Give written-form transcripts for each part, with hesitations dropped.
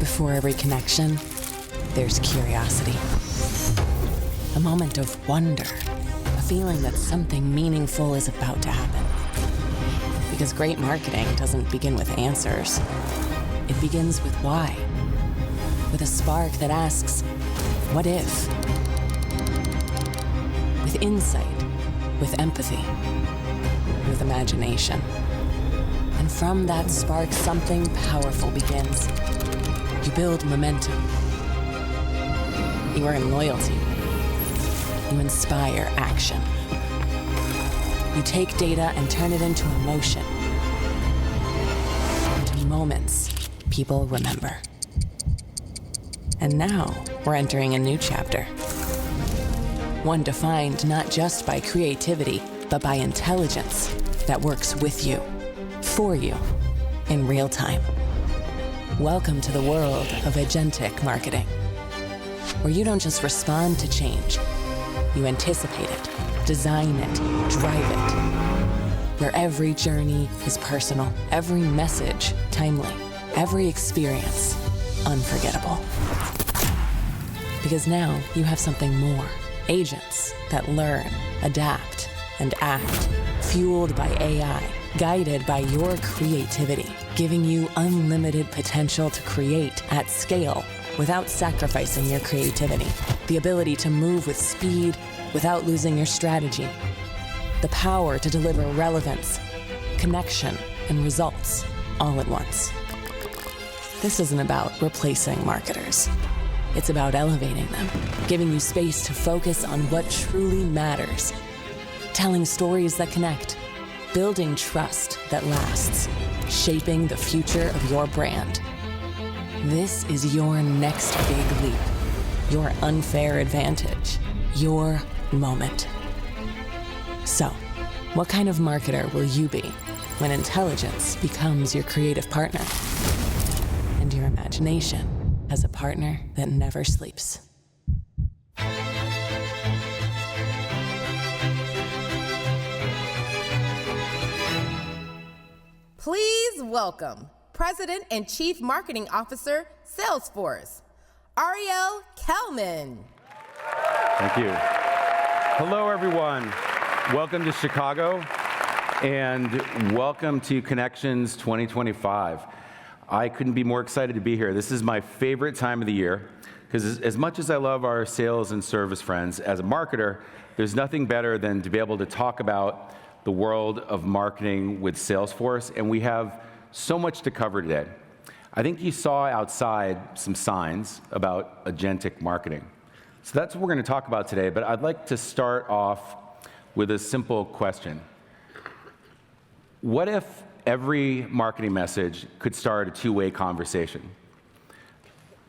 Before every connection, there's curiosity. A moment of wonder, a feeling that something meaningful is about to happen. Because great marketing doesn't begin with answers. It begins with why. With a spark that asks, what if? With insight, with empathy, with imagination. And from that spark, something powerful begins. You build momentum. You earn loyalty. You inspire action. You take data and turn it into emotion, into moments people remember. And now we're entering a new chapter. One defined not just by creativity, but by intelligence that works with you, for you, in real time. Welcome to the world of agentic marketing, where you don't just respond to change, you anticipate it, design it, drive it. Where every journey is personal, every message timely, every experience unforgettable. Because now you have something more. Agents that learn, adapt, and act, fueled by AI, guided by your creativity, giving you unlimited potential to create at scale without sacrificing your creativity. The ability to move with speed without losing your strategy. The power to deliver relevance, connection, and results all at once. This isn't about replacing marketers. It's about elevating them, giving you space to focus on what truly matters, telling stories that connect, building trust that lasts, shaping the future of your brand. This is your next big leap, your unfair advantage, your moment. So, what kind of marketer will you be when intelligence becomes your creative partner and your imagination as a partner that never sleeps? Please welcome President and Chief Marketing Officer, Salesforce, Ariel Kelman. Thank you. Hello, everyone. Welcome to Chicago, and welcome to Connections 2025. I couldn't be more excited to be here. This is my favorite time of the year, because as much as I love our sales and service friends, as a marketer, there's nothing better than to be able to talk about the world of marketing with Salesforce, and we have so much to cover today. I think you saw outside some signs about agentic marketing. So that's what we're going to talk about today, but I'd like to start off with a simple question. What if every marketing message could start a two-way conversation?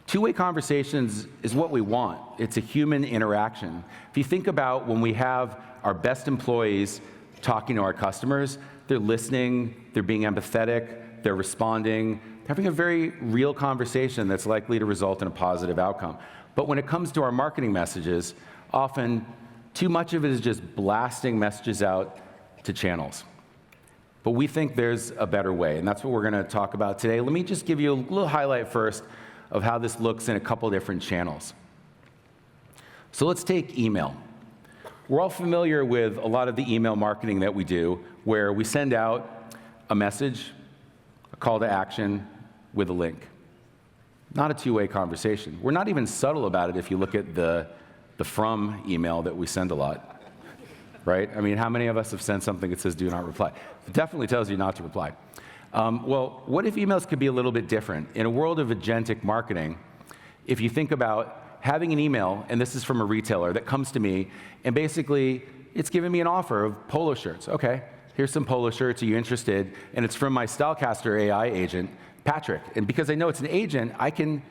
Two-way conversations is what we want. It's a human interaction. If you think about when we have our best employees talking to our customers, they're listening, they're being empathetic, they're responding, they're having a very real conversation that's likely to result in a positive outcome. But when it comes to our marketing messages, often too much of it is just blasting messages out to channels. But we think there's a better way, and that's what we're going to talk about today. Let me just give you a little highlight first of how this looks in a couple different channels. So let's take email. We're all familiar with a lot of the email marketing that we do, where we send out a message, a call to action with a link. Not a two-way conversation. We're not even subtle about it if you look at the from email that we send a lot, right? I mean, how many of us have sent something that says do not reply? It definitely tells you not to reply. Well, what if emails could be a little bit different? In a world of agentic marketing, if you think about having an email, and this is from a retailer that comes to me, and basically it's giving me an offer of polo shirts. Okay, here's some polo shirts, are you interested? And it's from my Stylecaster AI agent, Patrick. And because I know it's an agent, I can,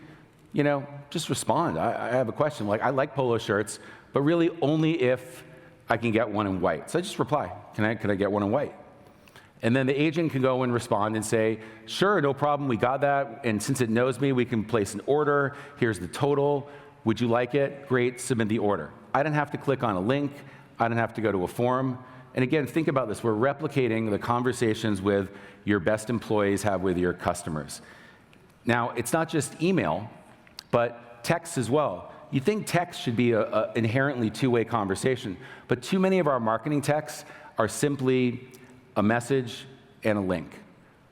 just respond. I have a question, like, I like polo shirts, but really only if I can get one in white. So I just reply, can I get one in white? And then the agent can go and respond and say, sure, no problem, we got that. And since it knows me, we can place an order. Here's the total. Would you like it? Great, submit the order. I don't have to click on a link. I don't have to go to a forum. And again, think about this. We're replicating the conversations with your best employees have with your customers. Now, it's not just email, but text as well. You think text should be an inherently two-way conversation, but too many of our marketing texts are simply a message and a link.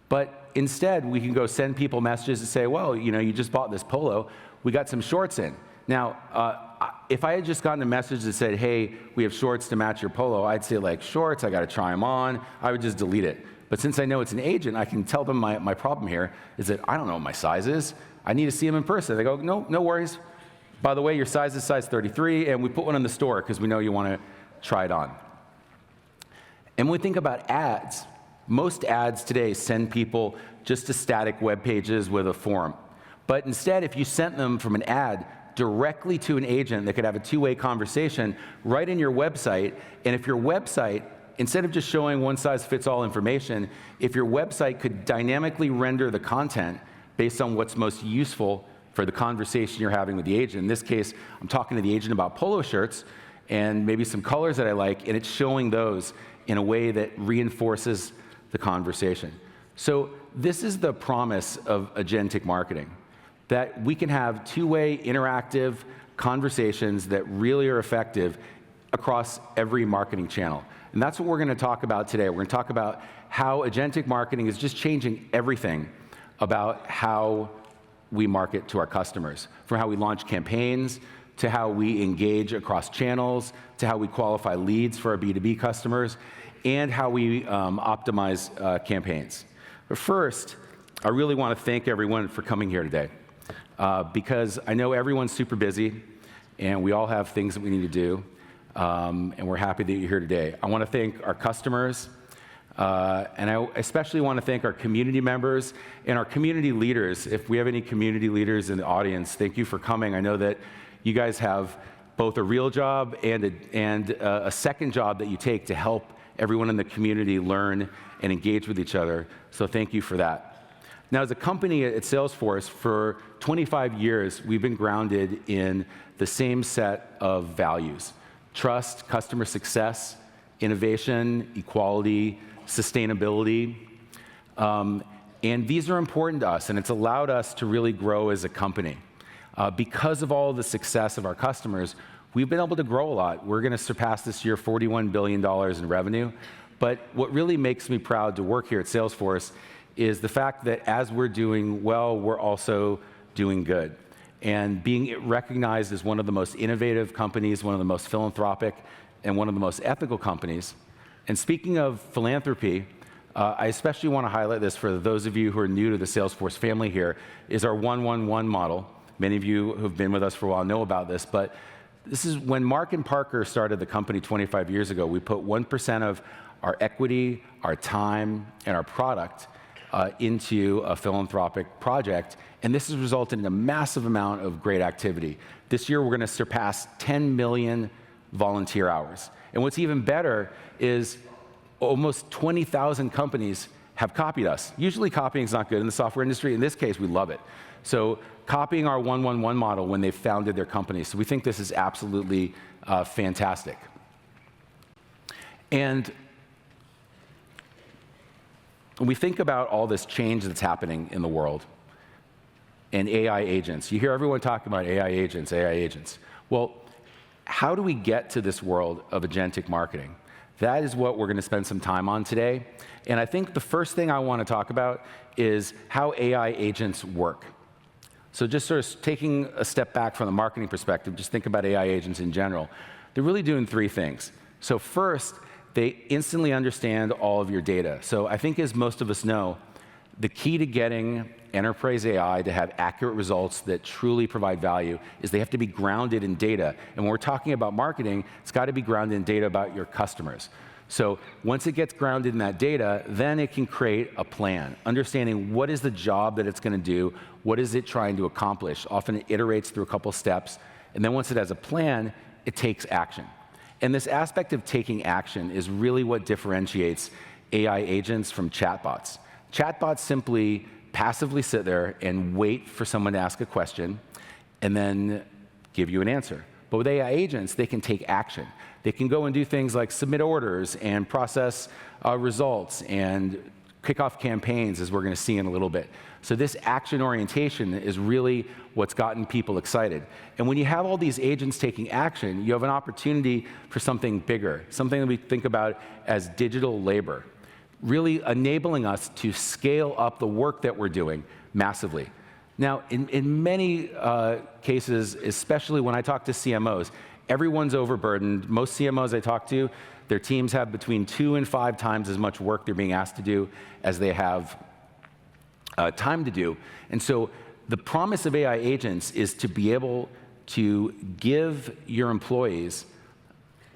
But instead, we can go send people messages and say, well, you just bought this polo, we got some shorts in. Now, if I had just gotten a message that said, hey, we have shorts to match your polo, I'd say, like, shorts, I got to try them on. I would just delete it. But since I know it's an agent, I can tell them my problem here is that I don't know what my size is. I need to see them in person. They go, no worries. By the way, your size is size 33, and we put one in the store because we know you want to try it on. And when we think about ads, most ads today send people just to static web pages with a form. But instead, if you sent them from an ad directly to an agent that could have a two-way conversation right in your website, and if your website, instead of just showing one-size-fits-all information, if your website could dynamically render the content based on what's most useful for the conversation you're having with the agent. In this case, I'm talking to the agent about polo shirts and maybe some colors that I like, and it's showing those in a way that reinforces the conversation. So this is the promise of agentic marketing, that we can have two-way interactive conversations that really are effective across every marketing channel. And that's what we're going to talk about today. We're going to talk about how agentic marketing is just changing everything about how we market to our customers, from how we launch campaigns, to how we engage across channels, to how we qualify leads for our B2B customers, and how we optimize campaigns. But first, I really want to thank everyone for coming here today, because I know everyone's super busy, and we all have things that we need to do, and we're happy that you're here today. I want to thank our customers, and I especially want to thank our community members and our community leaders. If we have any community leaders in the audience, thank you for coming. I know that you guys have both a real job and a second job that you take to help everyone in the community learn and engage with each other, so thank you for that. Now, as a company at Salesforce, for 25 years, we've been grounded in the same set of values: trust, customer success, innovation, equality, sustainability. And these are important to us, and it's allowed us to really grow as a company. Because of all the success of our customers, we've been able to grow a lot. We're going to surpass this year $41 billion in revenue. But what really makes me proud to work here at Salesforce is the fact that as we're doing well, we're also doing good. And being recognized as one of the most innovative companies, one of the most philanthropic, and one of the most ethical companies. And speaking of philanthropy, I especially want to highlight this for those of you who are new to the Salesforce family here, is our 1-1-1 model. Many of you who've been with us for a while know about this, but this is when Mark and Parker started the company 25 years ago. We put 1% of our equity, our time, and our product into a philanthropic project, and this has resulted in a massive amount of great activity. This year, we're going to surpass 10 million volunteer hours. And what's even better is almost 20,000 companies have copied us. Usually copying is not good in the software industry. In this case, we love it. So copying our 1-1-1 model when they founded their company. So we think this is absolutely fantastic. And when we think about all this change that's happening in the world and AI agents, you hear everyone talking about AI agents, AI agents. Well, how do we get to this world of agentic marketing? That is what we're going to spend some time on today. And I think the first thing I want to talk about is how AI agents work. So just sort of taking a step back from the marketing perspective, just think about AI agents in general. They're really doing three things. So first, they instantly understand all of your data. So I think, as most of us know, the key to getting enterprise AI to have accurate results that truly provide value is they have to be grounded in data. And when we're talking about marketing, it's got to be grounded in data about your customers. So once it gets grounded in that data, then it can create a plan, understanding what is the job that it's going to do, what is it trying to accomplish. Often it iterates through a couple steps, and then once it has a plan, it takes action. And this aspect of taking action is really what differentiates AI agents from chatbots. Chatbots simply passively sit there and wait for someone to ask a question and then give you an answer. But with AI agents, they can take action. They can go and do things like submit orders and process results and kick off campaigns, as we're going to see in a little bit. So this action orientation is really what's gotten people excited. And when you have all these agents taking action, you have an opportunity for something bigger, something that we think about as digital labor, really enabling us to scale up the work that we're doing massively. Now, in many cases, especially when I talk to CMOs, everyone's overburdened. Most CMOs I talk to, their teams have between 2 and 5 times as much work they're being asked to do as they have time to do. And so the promise of AI agents is to be able to give your employees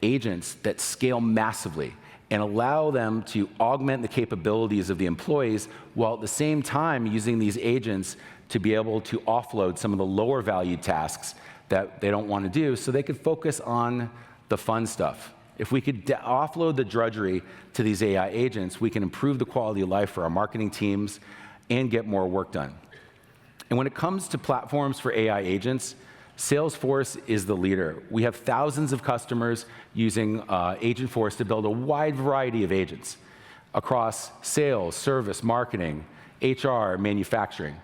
agents that scale massively and allow them to augment the capabilities of the employees while at the same time using these agents to be able to offload some of the lower valued tasks that they don't want to do so they could focus on the fun stuff. If we could offload the drudgery to these AI agents, we can improve the quality of life for our marketing teams and get more work done. And when it comes to platforms for AI agents, Salesforce is the leader. We have thousands of customers using Agentforce to build a wide variety of agents across sales, service, marketing, HR, manufacturing.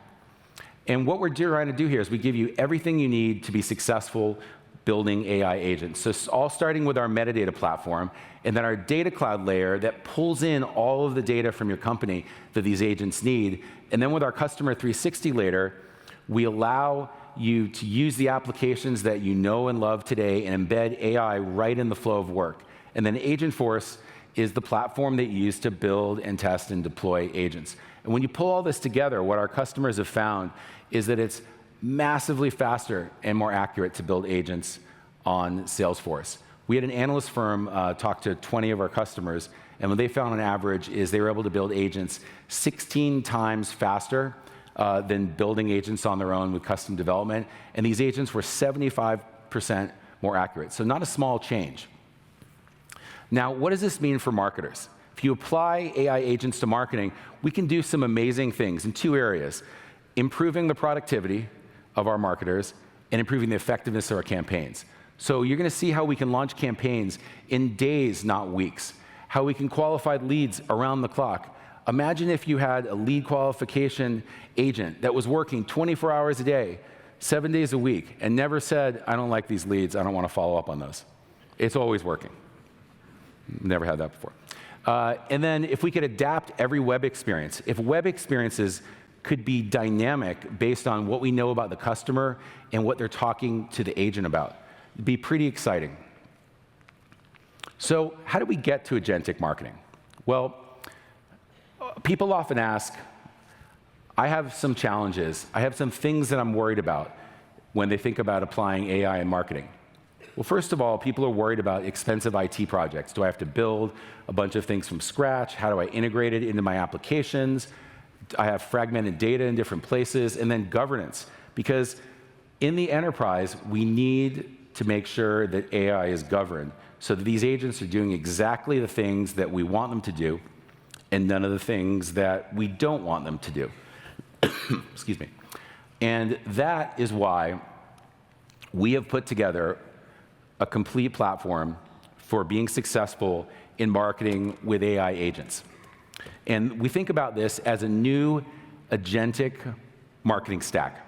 And what we're trying to do here is we give you everything you need to be successful building AI agents. So it's all starting with our metadata platform, and then our data cloud layer that pulls in all of the data from your company that these agents need. And then with our customer 360 layer, we allow you to use the applications that you know and love today and embed AI right in the flow of work. And then Agentforce is the platform that you use to build and test and deploy agents. And when you pull all this together, what our customers have found is that it's massively faster and more accurate to build agents on Salesforce. We had an analyst firm talk to 20 of our customers, and what they found on average is they were able to build agents 16 times faster than building agents on their own with custom development, and these agents were 75% more accurate, so not a small change. Now, what does this mean for marketers? If you apply AI agents to marketing, we can do some amazing things in 2 areas: improving the productivity of our marketers and improving the effectiveness of our campaigns. So you're going to see how we can launch campaigns in days, not weeks, how we can qualify leads around the clock. Imagine if you had a lead qualification agent that was working 24 hours a day, 7 days a week, and never said, I don't like these leads, I don't want to follow up on those. It's always working. Never had that before. And then if we could adapt every web experience, if web experiences could be dynamic based on what we know about the customer and what they're talking to the agent about, it'd be pretty exciting. So how do we get to agentic marketing? Well, people often ask, I have some challenges. I have some things that I'm worried about when they think about applying AI in marketing. Well, first of all, people are worried about expensive IT projects. Do I have to build a bunch of things from scratch? How do I integrate it into my applications? I have fragmented data in different places, and then governance. Because in the enterprise, we need to make sure that AI is governed so that these agents are doing exactly the things that we want them to do and none of the things that we don't want them to do. Excuse me. And that is why we have put together a complete platform for being successful in marketing with AI agents. And we think about this as a new agentic marketing stack.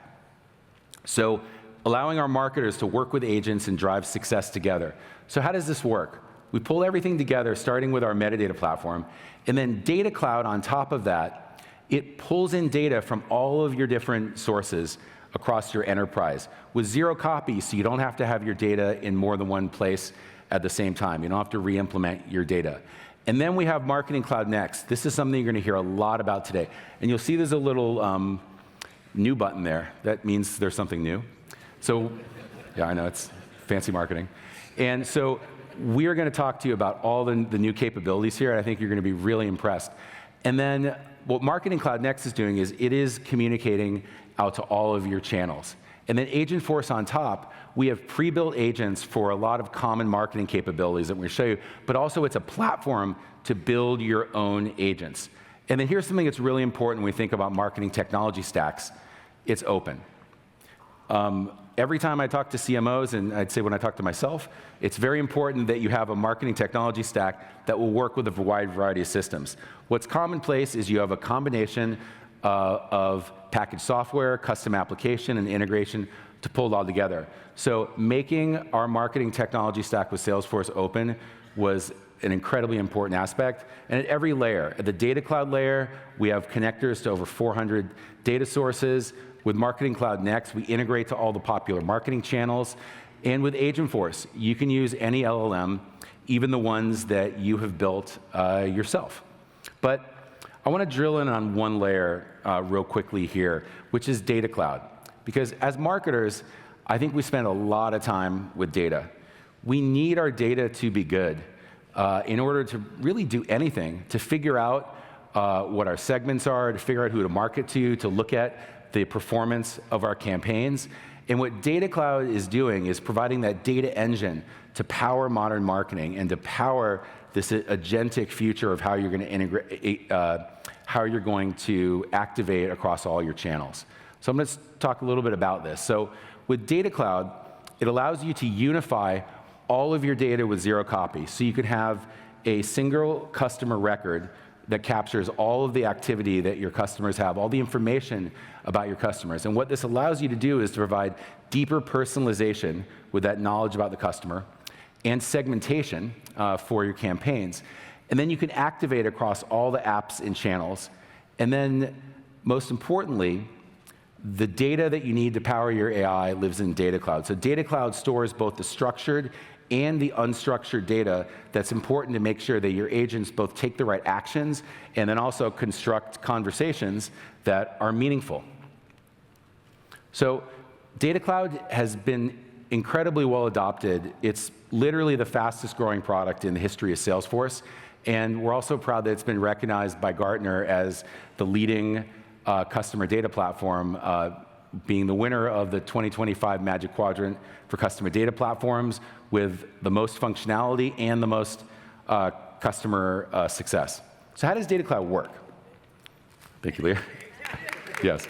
So allowing our marketers to work with agents and drive success together. So how does this work? We pull everything together, starting with our metadata platform, and then Data Cloud on top of that, it pulls in data from all of your different sources across your enterprise with zero copy, so you don't have to have your data in more than one place at the same time. You don't have to re-implement your data. And then we have Marketing Cloud Next. This is something you're going to hear a lot about today. And you'll see there's a little new button there. That means there's something new. So, yeah, I know, it's fancy marketing. And so we are going to talk to you about all the new capabilities here, and I think you're going to be really impressed. And then what Marketing Cloud Next is doing is it is communicating out to all of your channels. And then Agentforce on top, we have pre-built agents for a lot of common marketing capabilities that we're going to show you, but also it's a platform to build your own agents. And then here's something that's really important when we think about marketing technology stacks. It's open. Every time I talk to CMOs, and I'd say when I talk to myself, it's very important that you have a marketing technology stack that will work with a wide variety of systems. What's commonplace is you have a combination of packaged software, custom application, and integration to pull it all together. So making our marketing technology stack with Salesforce open was an incredibly important aspect. And at every layer, at the data cloud layer, we have connectors to over 400 data sources. With Marketing Cloud Next, we integrate to all the popular marketing channels. And with Agentforce, you can use any LLM, even the ones that you have built yourself. But I want to drill in on one layer real quickly here, which is Data Cloud. Because as marketers, I think we spend a lot of time with data. We need our data to be good in order to really do anything, to figure out what our segments are, to figure out who to market to look at the performance of our campaigns. And what Data Cloud is doing is providing that data engine to power modern marketing and to power this agentic future of how you're going to integrate, how you're going to activate across all your channels. So I'm going to talk a little bit about this. So with Data Cloud, it allows you to unify all of your data with zero copy. So you could have a single customer record that captures all of the activity that your customers have, all the information about your customers. And what this allows you to do is to provide deeper personalization with that knowledge about the customer and segmentation for your campaigns. And then you can activate across all the apps and channels. And then, most importantly, the data that you need to power your AI lives in Data Cloud. So Data Cloud stores both the structured and the unstructured data that's important to make sure that your agents both take the right actions and then also construct conversations that are meaningful. So Data Cloud has been incredibly well adopted. It's literally the fastest growing product in the history of Salesforce. And we're also proud that it's been recognized by Gartner as the leading customer data platform, being the winner of the 2025 Magic Quadrant for customer data platforms with the most functionality and the most customer success. So how does Data Cloud work? Thank you, Leah. Yes.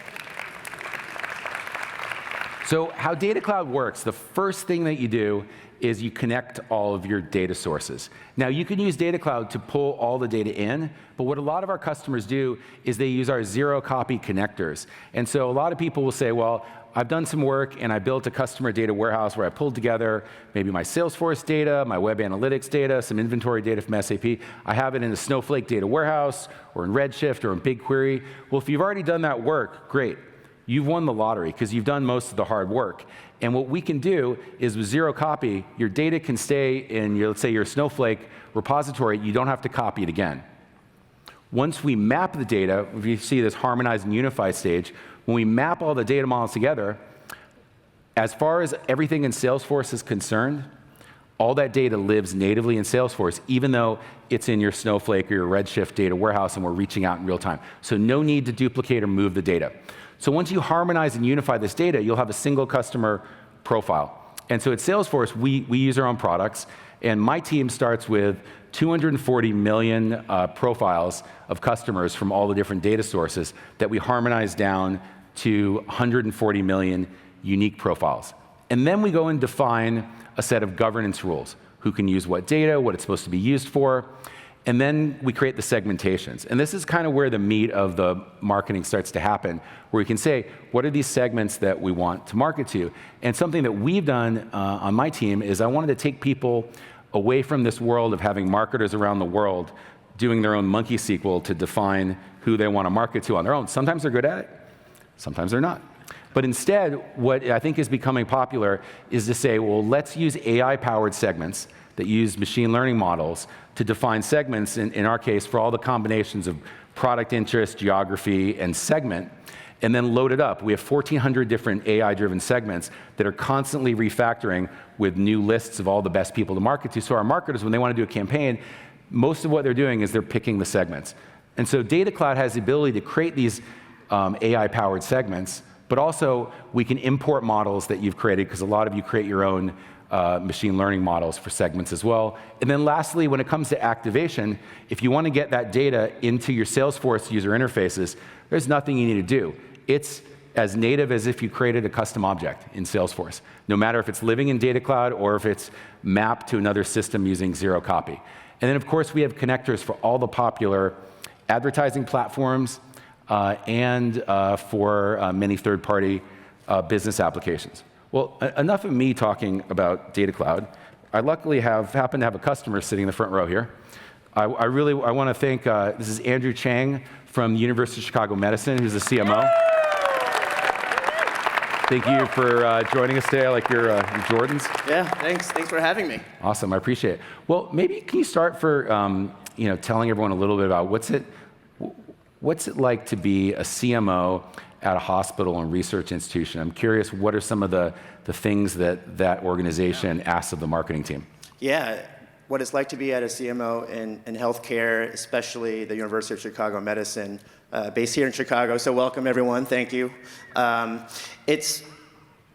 So how Data Cloud works, the first thing that you do is you connect all of your data sources. Now, you can use Data Cloud to pull all the data in, but what a lot of our customers do is they use our zero-copy connectors. And so a lot of people will say, well, I've done some work and I built a customer data warehouse where I pulled together maybe my Salesforce data, my web analytics data, some inventory data from SAP. I have it in a Snowflake data warehouse or in Redshift or in BigQuery. Well, if you've already done that work, great. You've won the lottery because you've done most of the hard work. And what we can do is with zero copy, your data can stay in your, let's say, your Snowflake repository. You don't have to copy it again. Once we map the data, if you see this harmonized and unified stage, when we map all the data models together, as far as everything in Salesforce is concerned, all that data lives natively in Salesforce, even though it's in your Snowflake or your Redshift data warehouse and we're reaching out in real time. So no need to duplicate or move the data. So once you harmonize and unify this data, you'll have a single customer profile. And so at Salesforce, we use our own products, and my team starts with 240 million profiles of customers from all the different data sources that we harmonize down to 140 million unique profiles. And then we go and define a set of governance rules, who can use what data, what it's supposed to be used for, and then we create the segmentations. And this is kind of where the meat of the marketing starts to happen, where we can say, what are these segments that we want to market to? And something that we've done on my team is I wanted to take people away from this world of having marketers around the world doing their own monkey sequel to define who they want to market to on their own. Sometimes they're good at it, sometimes they're not. But instead, what I think is becoming popular is to say, well, let's use AI-powered segments that use machine learning models to define segments, in our case, for all the combinations of product interest, geography, and segment, and then load it up. We have 1,400 different AI-driven segments that are constantly refactoring with new lists of all the best people to market to. So our marketers, when they want to do a campaign, most of what they're doing is they're picking the segments. And so Data Cloud has the ability to create these AI-powered segments, but also we can import models that you've created, because a lot of you create your own machine learning models for segments as well. And then lastly, when it comes to activation, if you want to get that data into your Salesforce user interfaces, there's nothing you need to do. It's as native as if you created a custom object in Salesforce, no matter if it's living in Data Cloud or if it's mapped to another system using zero copy. And then, of course, we have connectors for all the popular advertising platforms and for many third-party business applications. Well, enough of me talking about Data Cloud. I luckily happen to have a customer sitting in the front row here. I want to thank, this is Andrew Chang from the University of Chicago Medicine, who's the CMO. Thank you for joining us today. I like your Jordans. Yeah, thanks. Thanks for having me. Awesome, I appreciate it. Well, maybe can you start for telling everyone a little bit about what's it like to be a CMO at a hospital and research institution? I'm curious, what are some of the things that organization asks of the marketing team? Yeah, what it's like to be at a CMO in healthcare, especially the University of Chicago Medicine, based here in Chicago. So welcome, everyone. Thank you. It's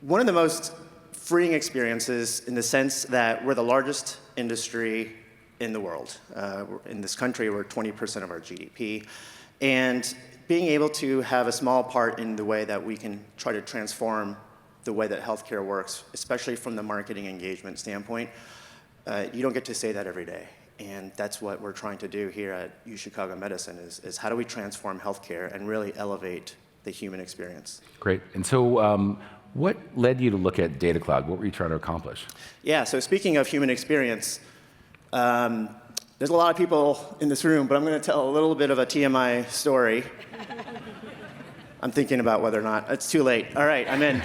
one of the most freeing experiences in the sense that we're the largest industry in the world. In this country, we're 20% of our GDP. And being able to have a small part in the way that we can try to transform the way that healthcare works, especially from the marketing engagement standpoint, you don't get to say that every day. And that's what we're trying to do here at U Chicago Medicine is how do we transform healthcare and really elevate the human experience. Great. And so what led you to look at Data Cloud? What were you trying to accomplish? Yeah, so speaking of human experience, there's a lot of people in this room, but I'm going to tell a little bit of a TMI story. I'm thinking about whether or not, it's too late. All right, I'm in.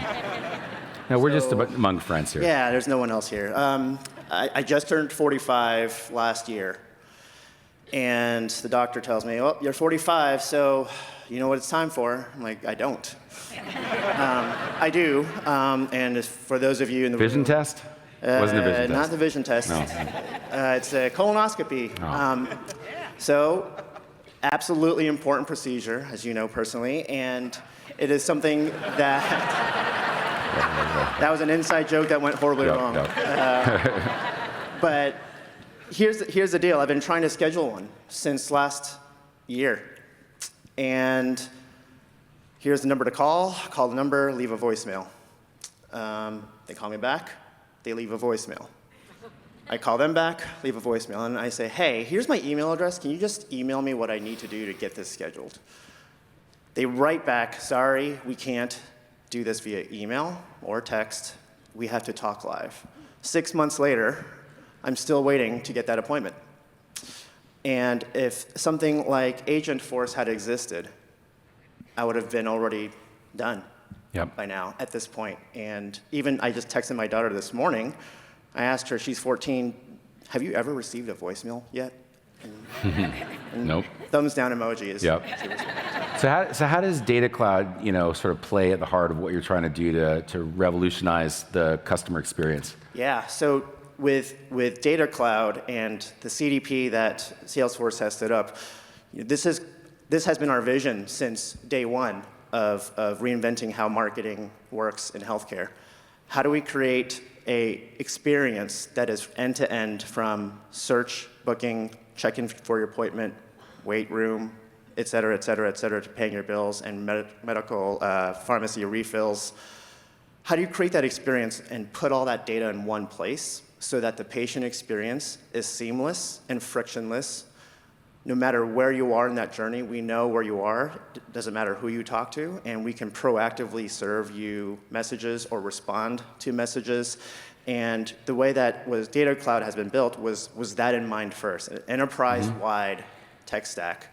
No, we're just among friends here. Yeah, there's no one else here. I just turned 45 last year, and the doctor tells me, "Oh, you're 45, so you know what it's time for?" I'm like, "I don't." I do, and for those of you in the Vision room, test? Wasn't a vision test. not the vision test. No. It's a colonoscopy. Oh. So, absolutely important procedure, as you know personally, and it is something that. That was an inside joke that went horribly wrong. But here's the deal. I've been trying to schedule one since last year. And here's the number to call the number, leave a voicemail. They call me back, they leave a voicemail. I call them back, leave a voicemail, and I say, "Hey, here's my email address. Can you just email me what I need to do to get this scheduled?" They write back, "Sorry, we can't do this via email or text. We have to talk live." 6 months later, I'm still waiting to get that appointment. And if something like Agentforce had existed, I would have been already done by now at this point. And even I just texted my daughter this morning. I asked her, she's 14, "Have you ever received a voicemail yet?" And Nope. Thumbs down emoji is. Yep. So how does Data Cloud, sort of play at the heart of what you're trying to do to revolutionize the customer experience? Yeah. So with Data Cloud and the CDP that Salesforce has stood up, this has been our vision since day one of reinventing how marketing works in healthcare. How do we create a experience that is end-to-end from search, booking, check-in for your appointment, wait room, et cetera, to paying your bills and medical pharmacy refills? How do you create that experience and put all that data in one place so that the patient experience is seamless and frictionless? No matter where you are in that journey, we know where you are. It doesn't matter who you talk to, and we can proactively serve you messages or respond to messages. And the way that Data Cloud has been built was that in mind first, an enterprise-wide tech stack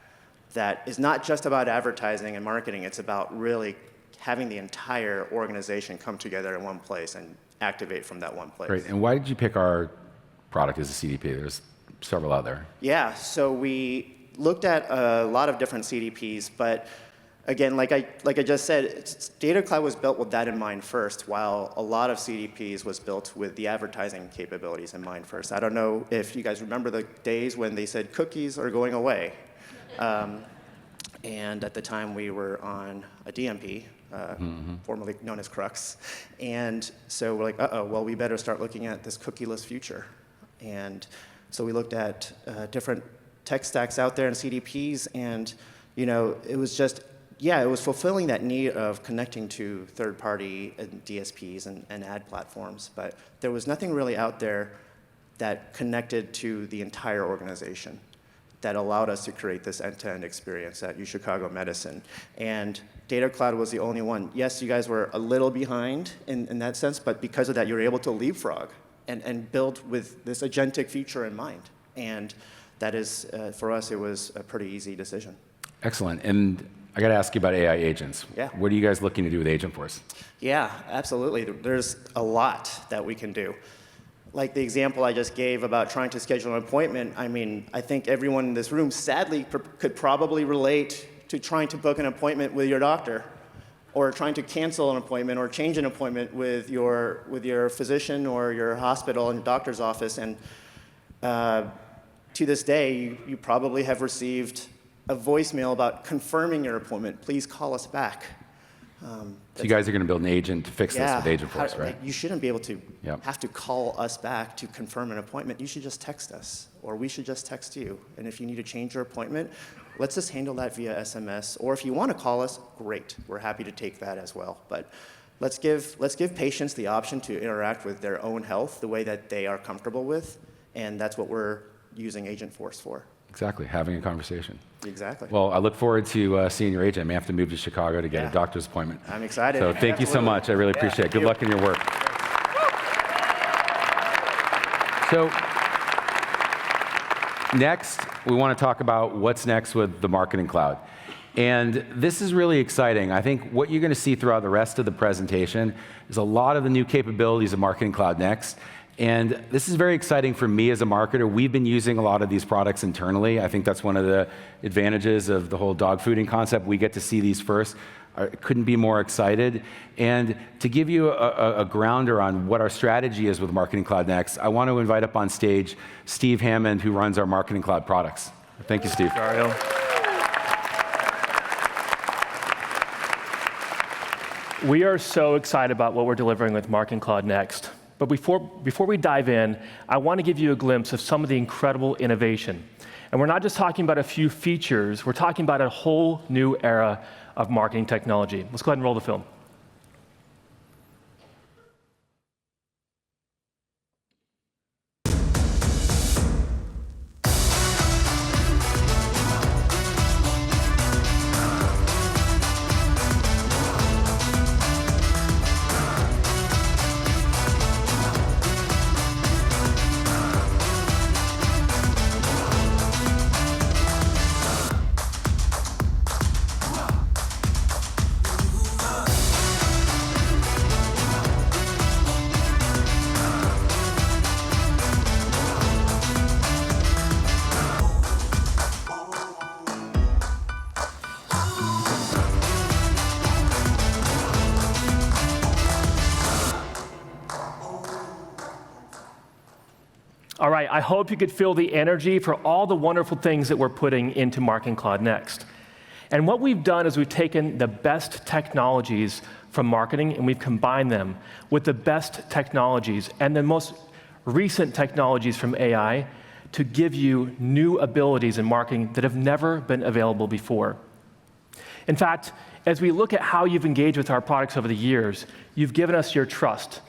that is not just about advertising and marketing, it's about really having the entire organization come together in one place and activate from that one place. Great, and why did you pick our product as a CDP? There's several out there. Yeah, so we looked at a lot of different CDPs, but again, like I just said, Data Cloud was built with that in mind first, while a lot of CDPs was built with the advertising capabilities in mind first. I don't know if you guys remember the days when they said cookies are going away. And at the time, we were on a DMP, formerly known as Crux. And so we're like, well, we better start looking at this cookieless future. And so we looked at different tech stacks out there and CDPs, and it was just yeah, it was fulfilling that need of connecting to third-party DSPs and ad platforms, but there was nothing really out there that connected to the entire organization that allowed us to create this end-to-end experience at UChicago Medicine. And Data Cloud was the only one. Yes, you guys were a little behind in that sense, but because of that, you were able to leapfrog and build with this agentic feature in mind. And that is, for us, it was a pretty easy decision. Excellent. And I got to ask you about AI agents. Yeah. What are you guys looking to do with Agentforce? Yeah, absolutely. There's a lot that we can do. Like the example I just gave about trying to schedule an appointment, I mean, I think everyone in this room sadly could probably relate to trying to book an appointment with your doctor, or trying to cancel an appointment or change an appointment with your physician or your hospital and doctor's office. And to this day, you probably have received a voicemail about confirming your appointment. Please call us back. So you guys are going to build an agent to fix this with Agentforce, right? You shouldn't be able to Yep. have to call us back to confirm an appointment. You should just text us, or we should just text you. And if you need to change your appointment, let's just handle that via SMS. Or if you want to call us, great. We're happy to take that as well. But let's give patients the option to interact with their own health the way that they are comfortable with, and that's what we're using Agentforce for. Exactly, having a conversation. Exactly. Well, I look forward to seeing your agent. I may have to move to Chicago to get a doctor's appointment. I'm excited. So thank you so much. I really appreciate it. Good luck in your work. So next, we want to talk about what's next with the Marketing Cloud. And this is really exciting. I think what you're going to see throughout the rest of the presentation is a lot of the new capabilities of Marketing Cloud Next. And this is very exciting for me as a marketer. We've been using a lot of these products internally. I think that's one of the advantages of the whole dog fooding concept. We get to see these first. I couldn't be more excited. And to give you a grounder on what our strategy is with Marketing Cloud Next, I want to invite up on stage Steve Hammond, who runs our Marketing Cloud products. Thank you, Steve. Dario. We are so excited about what we're delivering with Marketing Cloud Next. But before we dive in, I want to give you a glimpse of some of the incredible innovation. And we're not just talking about a few features, we're talking about a whole new era of marketing technology. Let's go ahead and roll the film. All right, I hope you could feel the energy for all the wonderful things that we're putting into Marketing Cloud Next. And what we've done is we've taken the best technologies from marketing and we've combined them with the best technologies and the most recent technologies from AI to give you new abilities in marketing that have never been available before. In fact, as we look at how you've engaged with our products over the years, you've given us your trust.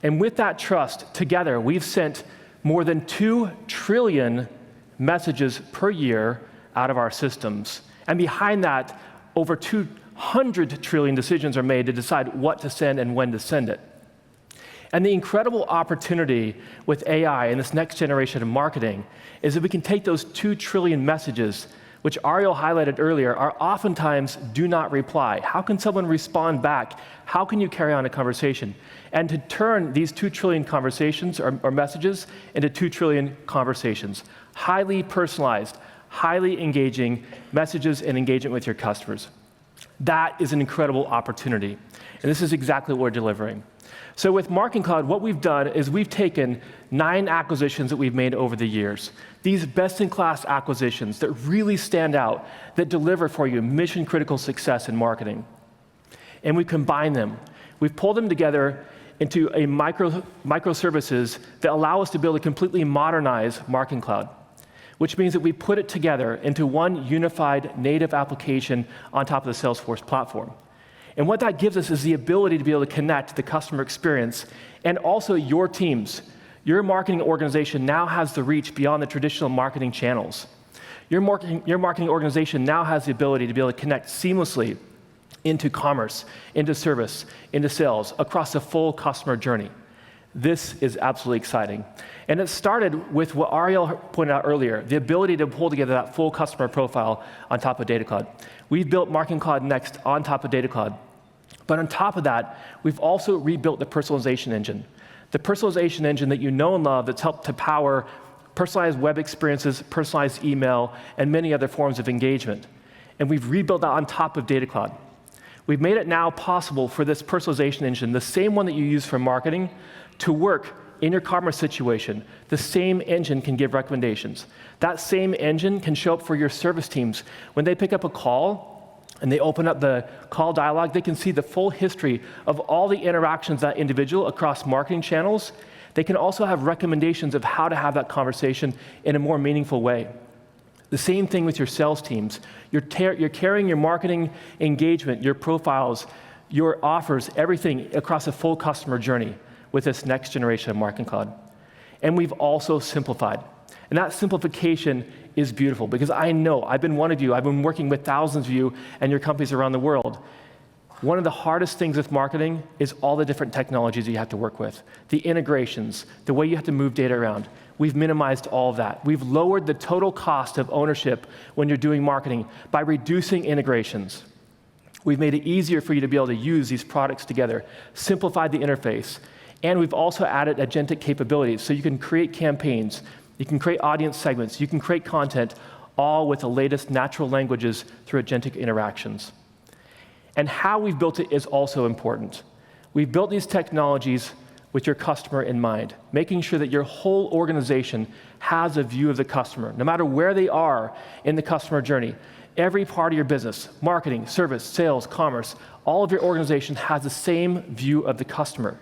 And with that trust, together, we've sent more than 2 trillion messages per year out of our systems. And behind that, over 200 trillion decisions are made to decide what to send and when to send it. And the incredible opportunity with AI and this next generation of marketing is that we can take those 2 trillion messages, which Ariel highlighted earlier, are oftentimes do not reply. How can someone respond back? How can you carry on a conversation? And to turn these 2 trillion conversations or messages into 2 trillion conversations. Highly personalized, highly engaging messages and engagement with your customers. That is an incredible opportunity. And this is exactly what we're delivering. So with Marketing Cloud, what we've done is we've taken 9 acquisitions that we've made over the years. These best-in-class acquisitions that really stand out, that deliver for you mission-critical success in marketing. And we combine them. We've pulled them together into a microservices that allow us to build a completely modernized Marketing Cloud. which means that we put it together into one unified native application on top of the Salesforce platform. And what that gives us is the ability to be able to connect the customer experience and also your teams. Your marketing organization now has the reach beyond the traditional marketing channels. Your marketing organization now has the ability to be able to connect seamlessly into commerce, into service, into sales, across the full customer journey. This is absolutely exciting. And it started with what Ariel pointed out earlier, the ability to pull together that full customer profile on top of Data Cloud. We've built Marketing Cloud Next on top of Data Cloud. But on top of that, we've also rebuilt the personalization engine. The personalization engine that you know and love that's helped to power personalized web experiences, personalized email, and many other forms of engagement. And we've rebuilt that on top of Data Cloud. We've made it now possible for this personalization engine, the same one that you use for marketing, to work in your commerce situation. The same engine can give recommendations. That same engine can show up for your service teams. When they pick up a call and they open up the call dialog, they can see the full history of all the interactions of that individual across marketing channels. They can also have recommendations of how to have that conversation in a more meaningful way. The same thing with your sales teams. You're carrying your marketing engagement, your profiles, your offers, everything across a full customer journey with this next generation of Marketing Cloud. And we've also simplified. And that simplification is beautiful because I know, I've been one of you, I've been working with thousands of you and your companies around the world. One of the hardest things with marketing is all the different technologies you have to work with, the integrations, the way you have to move data around. We've minimized all of that. We've lowered the total cost of ownership when you're doing marketing by reducing integrations. We've made it easier for you to be able to use these products together, simplified the interface, and we've also added agentic capabilities so you can create campaigns, you can create audience segments, you can create content, all with the latest natural languages through agentic interactions. And how we've built it is also important. We've built these technologies with your customer in mind, making sure that your whole organization has a view of the customer, no matter where they are in the customer journey. Every part of your business, marketing, service, sales, commerce, all of your organization has the same view of the customer.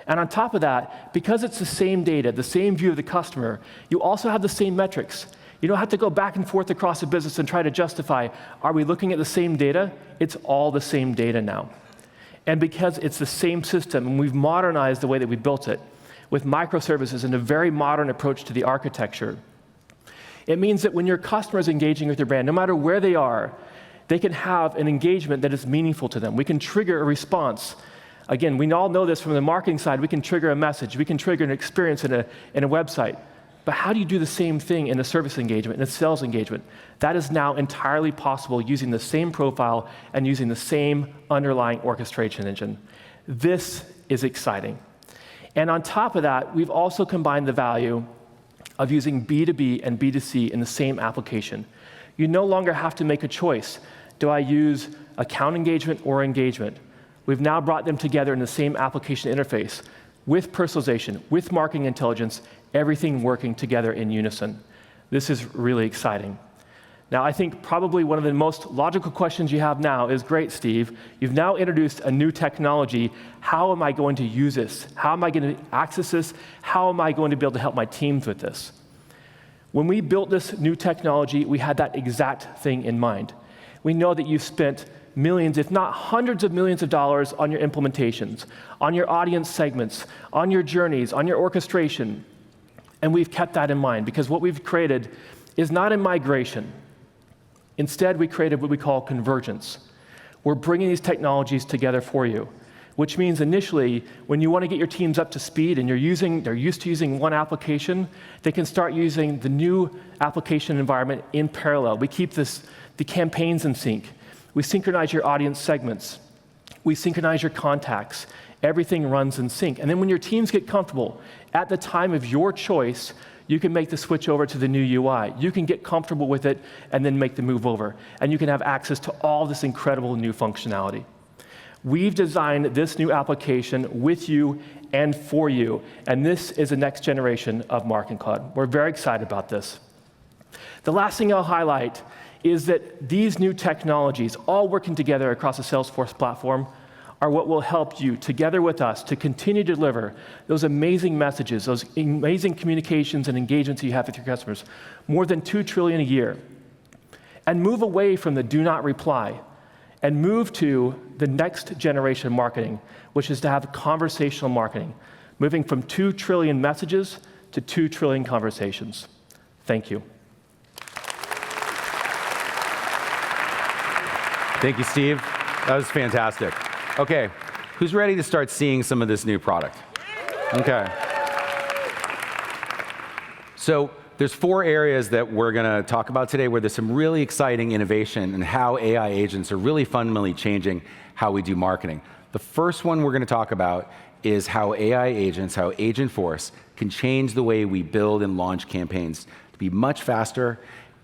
And on top of that, because it's the same data, the same view of the customer, you also have the same metrics. You don't have to go back and forth across the business and try to justify, are we looking at the same data? It's all the same data now. And because it's the same system, and we've modernized the way that we built it, with microservices and a very modern approach to the architecture, it means that when your customer is engaging with your brand, no matter where they are, they can have an engagement that is meaningful to them. We can trigger a response. Again, we all know this from the marketing side. We can trigger a message. We can trigger an experience in a website. But how do you do the same thing in a service engagement, in a sales engagement? That is now entirely possible using the same profile and using the same underlying orchestration engine. This is exciting. And on top of that, we've also combined the value of using B2B and B2C in the same application. You no longer have to make a choice. Do I use account engagement or engagement? We've now brought them together in the same application interface with personalization, with marketing intelligence, everything working together in unison. This is really exciting. Now, I think probably one of the most logical questions you have now is, great, Steve, you've now introduced a new technology. How am I going to use this? How am I going to access this? How am I going to be able to help my teams with this? When we built this new technology, we had that exact thing in mind. We know that you've spent millions, if not hundreds of millions of dollars on your implementations, on your audience segments, on your journeys, on your orchestration. And we've kept that in mind because what we've created is not a migration. Instead, we created what we call convergence. We're bringing these technologies together for you, which means initially, when you want to get your teams up to speed and they're used to using one application, they can start using the new application environment in parallel. We keep the campaigns in sync. We synchronize your audience segments. We synchronize your contacts. Everything runs in sync. And then when your teams get comfortable, at the time of your choice, you can make the switch over to the new UI. You can get comfortable with it and then make the move over. And you can have access to all this incredible new functionality. We've designed this new application with you and for you. And this is the next generation of Marketing Cloud. We're very excited about this. The last thing I'll highlight is that these new technologies, all working together across the Salesforce platform, are what will help you, together with us, to continue to deliver those amazing messages, those amazing communications and engagements you have with your customers, more than 2 trillion a year, and move away from the do not reply and move to the next generation of marketing, which is to have conversational marketing, moving from 2 trillion messages to 2 trillion conversations. Thank you. Thank you, Steve. That was fantastic. Okay, who's ready to start seeing some of this new product? Okay. So there's 4 areas that we're going to talk about today where there's some really exciting innovation and how AI agents are really fundamentally changing how we do marketing. The first one we're going to talk about is how AI agents, how Agentforce can change the way we build and launch campaigns to be much faster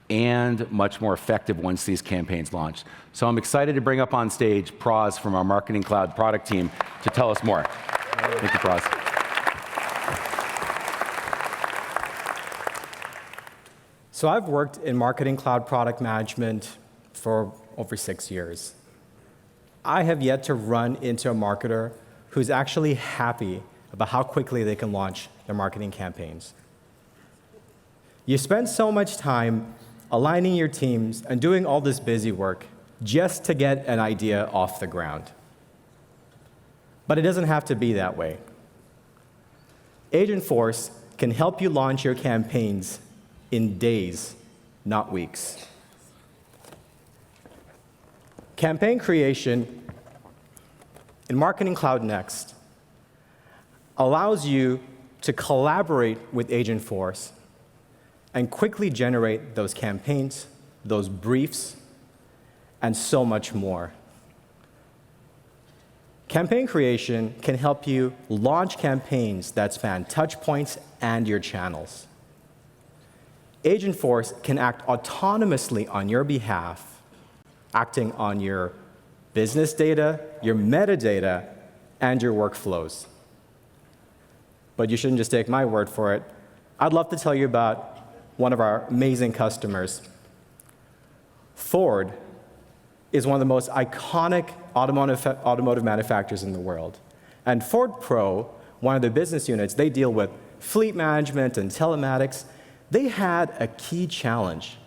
and much more effective once these campaigns launch. So I'm excited to bring up on stage Praz from our Marketing Cloud product team to tell us more. Thank you, Praz. So I've worked in Marketing Cloud product management for over 6 years. I have yet to run into a marketer who's actually happy about how quickly they can launch their marketing campaigns. You spend so much time aligning your teams and doing all this busy work just to get an idea off the ground. But it doesn't have to be that way. Agentforce can help you launch your campaigns in days, not weeks. Campaign creation in Marketing Cloud Next allows you to collaborate with Agentforce and quickly generate those campaigns, those briefs, and so much more. Campaign creation can help you launch campaigns that span touch points and your channels. Agentforce can act autonomously on your behalf, acting on your business data, your metadata, and your workflows. But you shouldn't just take my word for it. I'd love to tell you about one of our amazing customers. Ford is one of the most iconic automotive manufacturers in the world. And Ford Pro, one of their business units, they deal with fleet management and telematics. They had a key challenge.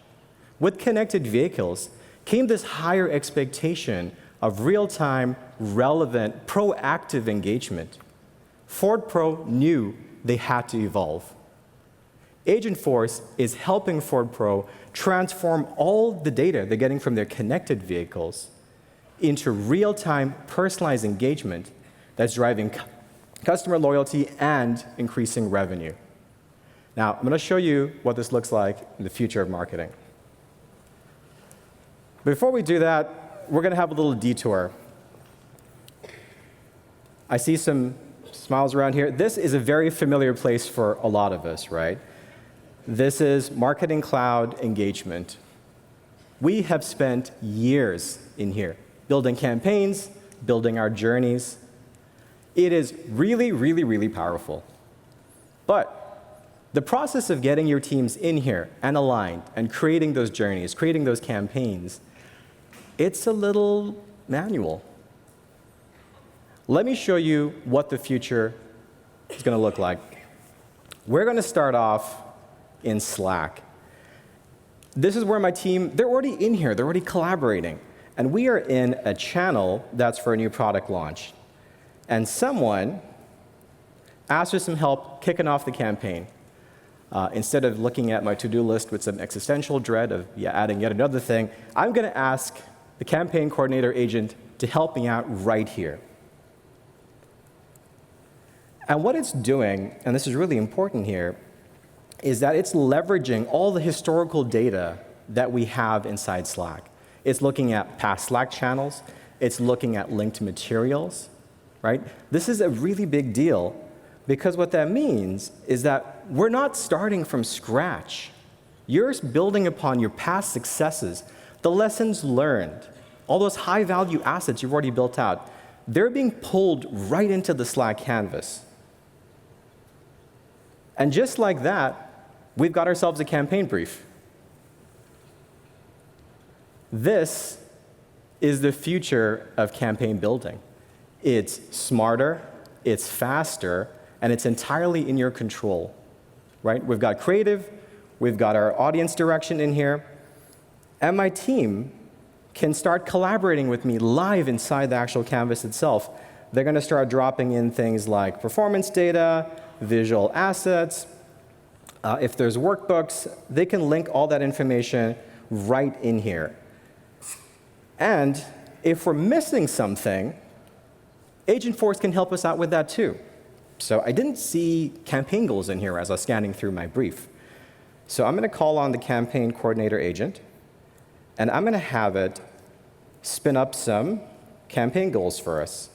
With connected vehicles came this higher expectation of real-time, relevant, proactive engagement. Ford Pro knew they had to evolve. Agentforce is helping Ford Pro transform all the data they're getting from their connected vehicles into real-time, personalized engagement that's driving customer loyalty and increasing revenue. Now, I'm going to show you what this looks like in the future of marketing. Before we do that, we're going to have a little detour. I see some smiles around here. This is a very familiar place for a lot of us, right? This is Marketing Cloud engagement. We have spent years in here building campaigns, building our journeys. It is really, really, really powerful. But the process of getting your teams in here and aligned and creating those journeys, creating those campaigns, it's a little manual. Let me show you what the future is going to look like. We're going to start off in Slack. This is where my team, they're already in here, they're already collaborating. And we are in a channel that's for a new product launch. And someone asked for some help kicking off the campaign. Instead of looking at my to-do list with some existential dread of adding yet another thing, I'm going to ask the campaign coordinator agent to help me out right here. And what it's doing, and this is really important here, is that it's leveraging all the historical data that we have inside Slack. It's looking at past Slack channels. It's looking at linked materials, right? This is a really big deal because what that means is that we're not starting from scratch. You're building upon your past successes, the lessons learned, all those high-value assets you've already built out. They're being pulled right into the Slack canvas. And just like that, we've got ourselves a campaign brief. This is the future of campaign building. It's smarter, it's faster, and it's entirely in your control, right? We've got creative, we've got our audience direction in here, and my team can start collaborating with me live inside the actual canvas itself. They're going to start dropping in things like performance data, visual assets. If there's workbooks, they can link all that information right in here. And if we're missing something, Agentforce can help us out with that too. So I didn't see campaign goals in here as I was scanning through my brief. So I'm going to call on the campaign coordinator agent, and I'm going to have it spin up some campaign goals for us.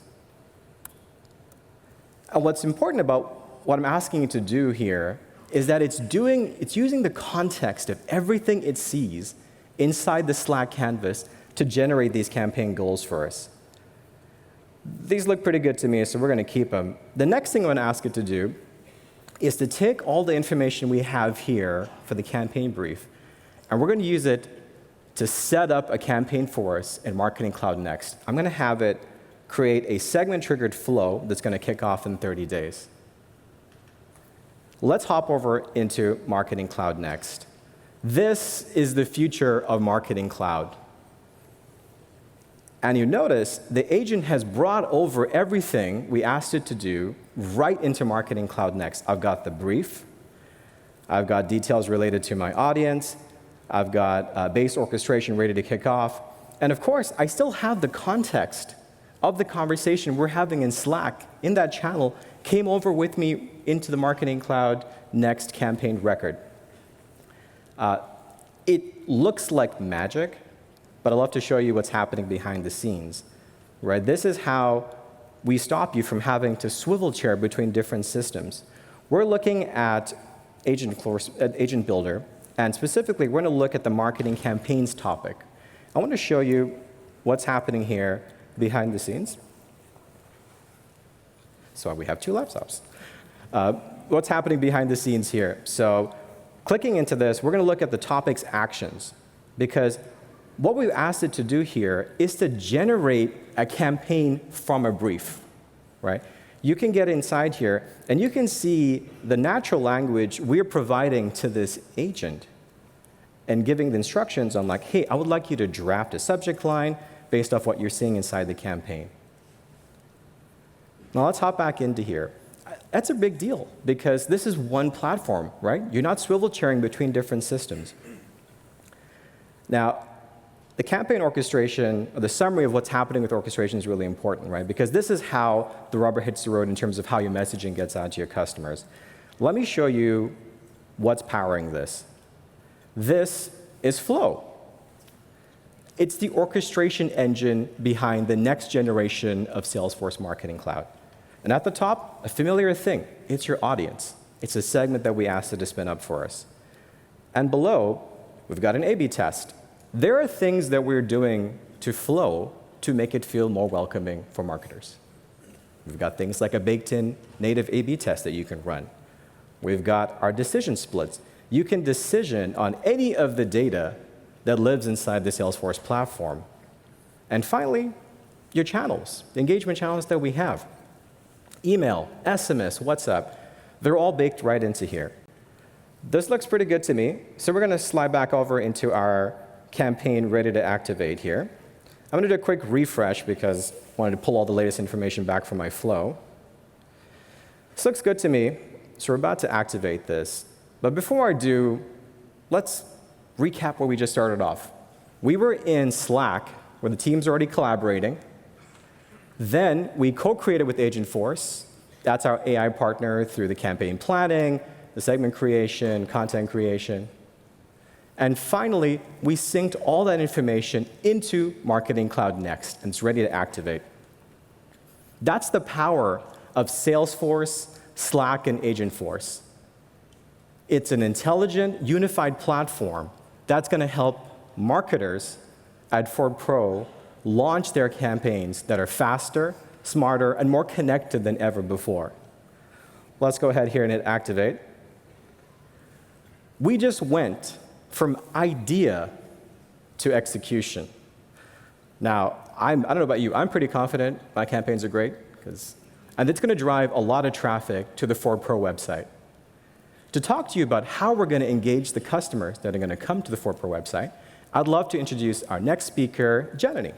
And what's important about what I'm asking it to do here is that it's using the context of everything it sees inside the Slack canvas to generate these campaign goals for us. These look pretty good to me, so we're going to keep them. The next thing I'm going to ask it to do is to take all the information we have here for the campaign brief, and we're going to use it to set up a campaign for us in Marketing Cloud Next. I'm going to have it create a segment-triggered flow that's going to kick off in 30 days. Let's hop over into Marketing Cloud Next. This is the future of Marketing Cloud. And you notice the agent has brought over everything we asked it to do right into Marketing Cloud Next. I've got the brief. I've got details related to my audience. I've got base orchestration ready to kick off. And of course, I still have the context of the conversation we're having in Slack in that channel came over with me into the Marketing Cloud Next campaign record. It looks like magic, but I'd love to show you what's happening behind the scenes. Right? This is how we stop you from having to swivel chair between different systems. We're looking at Agentforce, Agent Builder, and specifically, we're going to look at the marketing campaigns topic. I want to show you what's happening here behind the scenes. So we have two laptops. What's happening behind the scenes here? So clicking into this, we're going to look at the topic's actions, because what we've asked it to do here is to generate a campaign from a brief, right? You can get inside here, and you can see the natural language we're providing to this agent and giving the instructions on like, hey, I would like you to draft a subject line based off what you're seeing inside the campaign. Now let's hop back into here. That's a big deal, because this is one platform, right? You're not swivel chairing between different systems. Now, the campaign orchestration, or the summary of what's happening with orchestration is really important, right? Because this is how the rubber hits the road in terms of how your messaging gets out to your customers. Let me show you what's powering this. This is Flow. It's the orchestration engine behind the next generation of Salesforce Marketing Cloud. And at the top, a familiar thing. It's your audience. It's a segment that we asked it to spin up for us. And below, we've got an A/B test. There are things that we're doing to Flow to make it feel more welcoming for marketers. We've got things like a baked-in native A/B test that you can run. We've got our decision splits. You can decision on any of the data that lives inside the Salesforce platform. And finally, your channels, the engagement channels that we have. Email, SMS, WhatsApp, they're all baked right into here. This looks pretty good to me, so we're going to slide back over into our campaign ready to activate here. I'm going to do a quick refresh because I wanted to pull all the latest information back from my flow. This looks good to me, so we're about to activate this. But before I do, let's recap where we just started off. We were in Slack, where the team's already collaborating. Then we co-created with Agentforce. That's our AI partner through the campaign planning, the segment creation, content creation. And finally, we synced all that information into Marketing Cloud Next, and it's ready to activate. That's the power of Salesforce, Slack, and Agentforce. It's an intelligent, unified platform that's going to help marketers at Ford Pro launch their campaigns that are faster, smarter, and more connected than ever before. Let's go ahead here and hit activate. We just went from idea to execution. Now, I don't know about you, I'm pretty confident my campaigns are great, and it's going to drive a lot of traffic to the Ford Pro website. To talk to you about how we're going to engage the customers that are going to come to the Ford Pro website, I'd love to introduce our next speaker, Janani.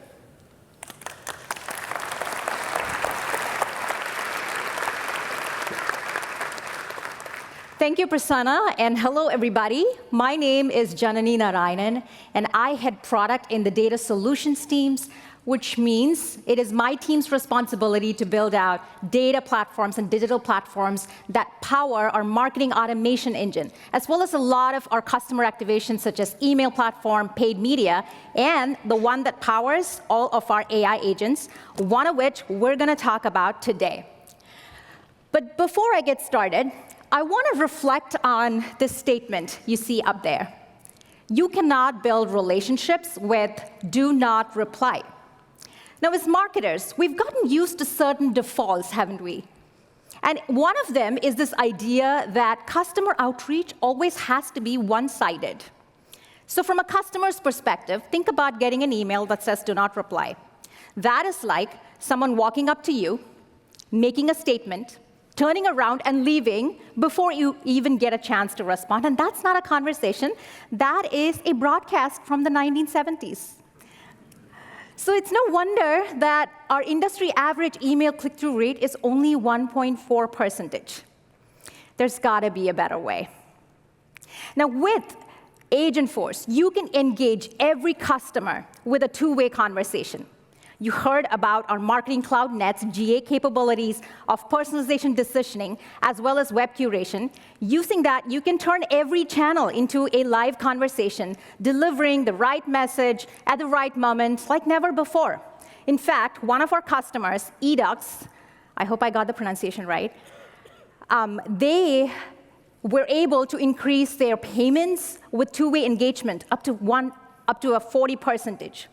Thank you, Prasanna, and hello, everybody. My name is Janani Narayanan, and I head product in the data solutions teams, which means it is my team's responsibility to build out data platforms and digital platforms that power our marketing automation engine, as well as a lot of our customer activations, such as email platform, paid media, and the one that powers all of our AI agents, one of which we're going to talk about today. But before I get started, I want to reflect on this statement you see up there. You cannot build relationships with do not reply. Now, as marketers, we've gotten used to certain defaults, haven't we? And one of them is this idea that customer outreach always has to be one-sided. So from a customer's perspective, think about getting an email that says do not reply. That is like someone walking up to you, making a statement, turning around and leaving before you even get a chance to respond. And that's not a conversation. That is a broadcast from the 1970s. So it's no wonder that our industry average email click-through rate is only 1.4%. There's got to be a better way. Now, with Agentforce, you can engage every customer with a two-way conversation. You heard about our Marketing Cloud Net's GA capabilities of personalization decisioning, as well as web curation. Using that, you can turn every channel into a live conversation, delivering the right message at the right moment, like never before. In fact, one of our customers, Edux, I hope I got the pronunciation right, they were able to increase their payments with two-way engagement up to a 40%.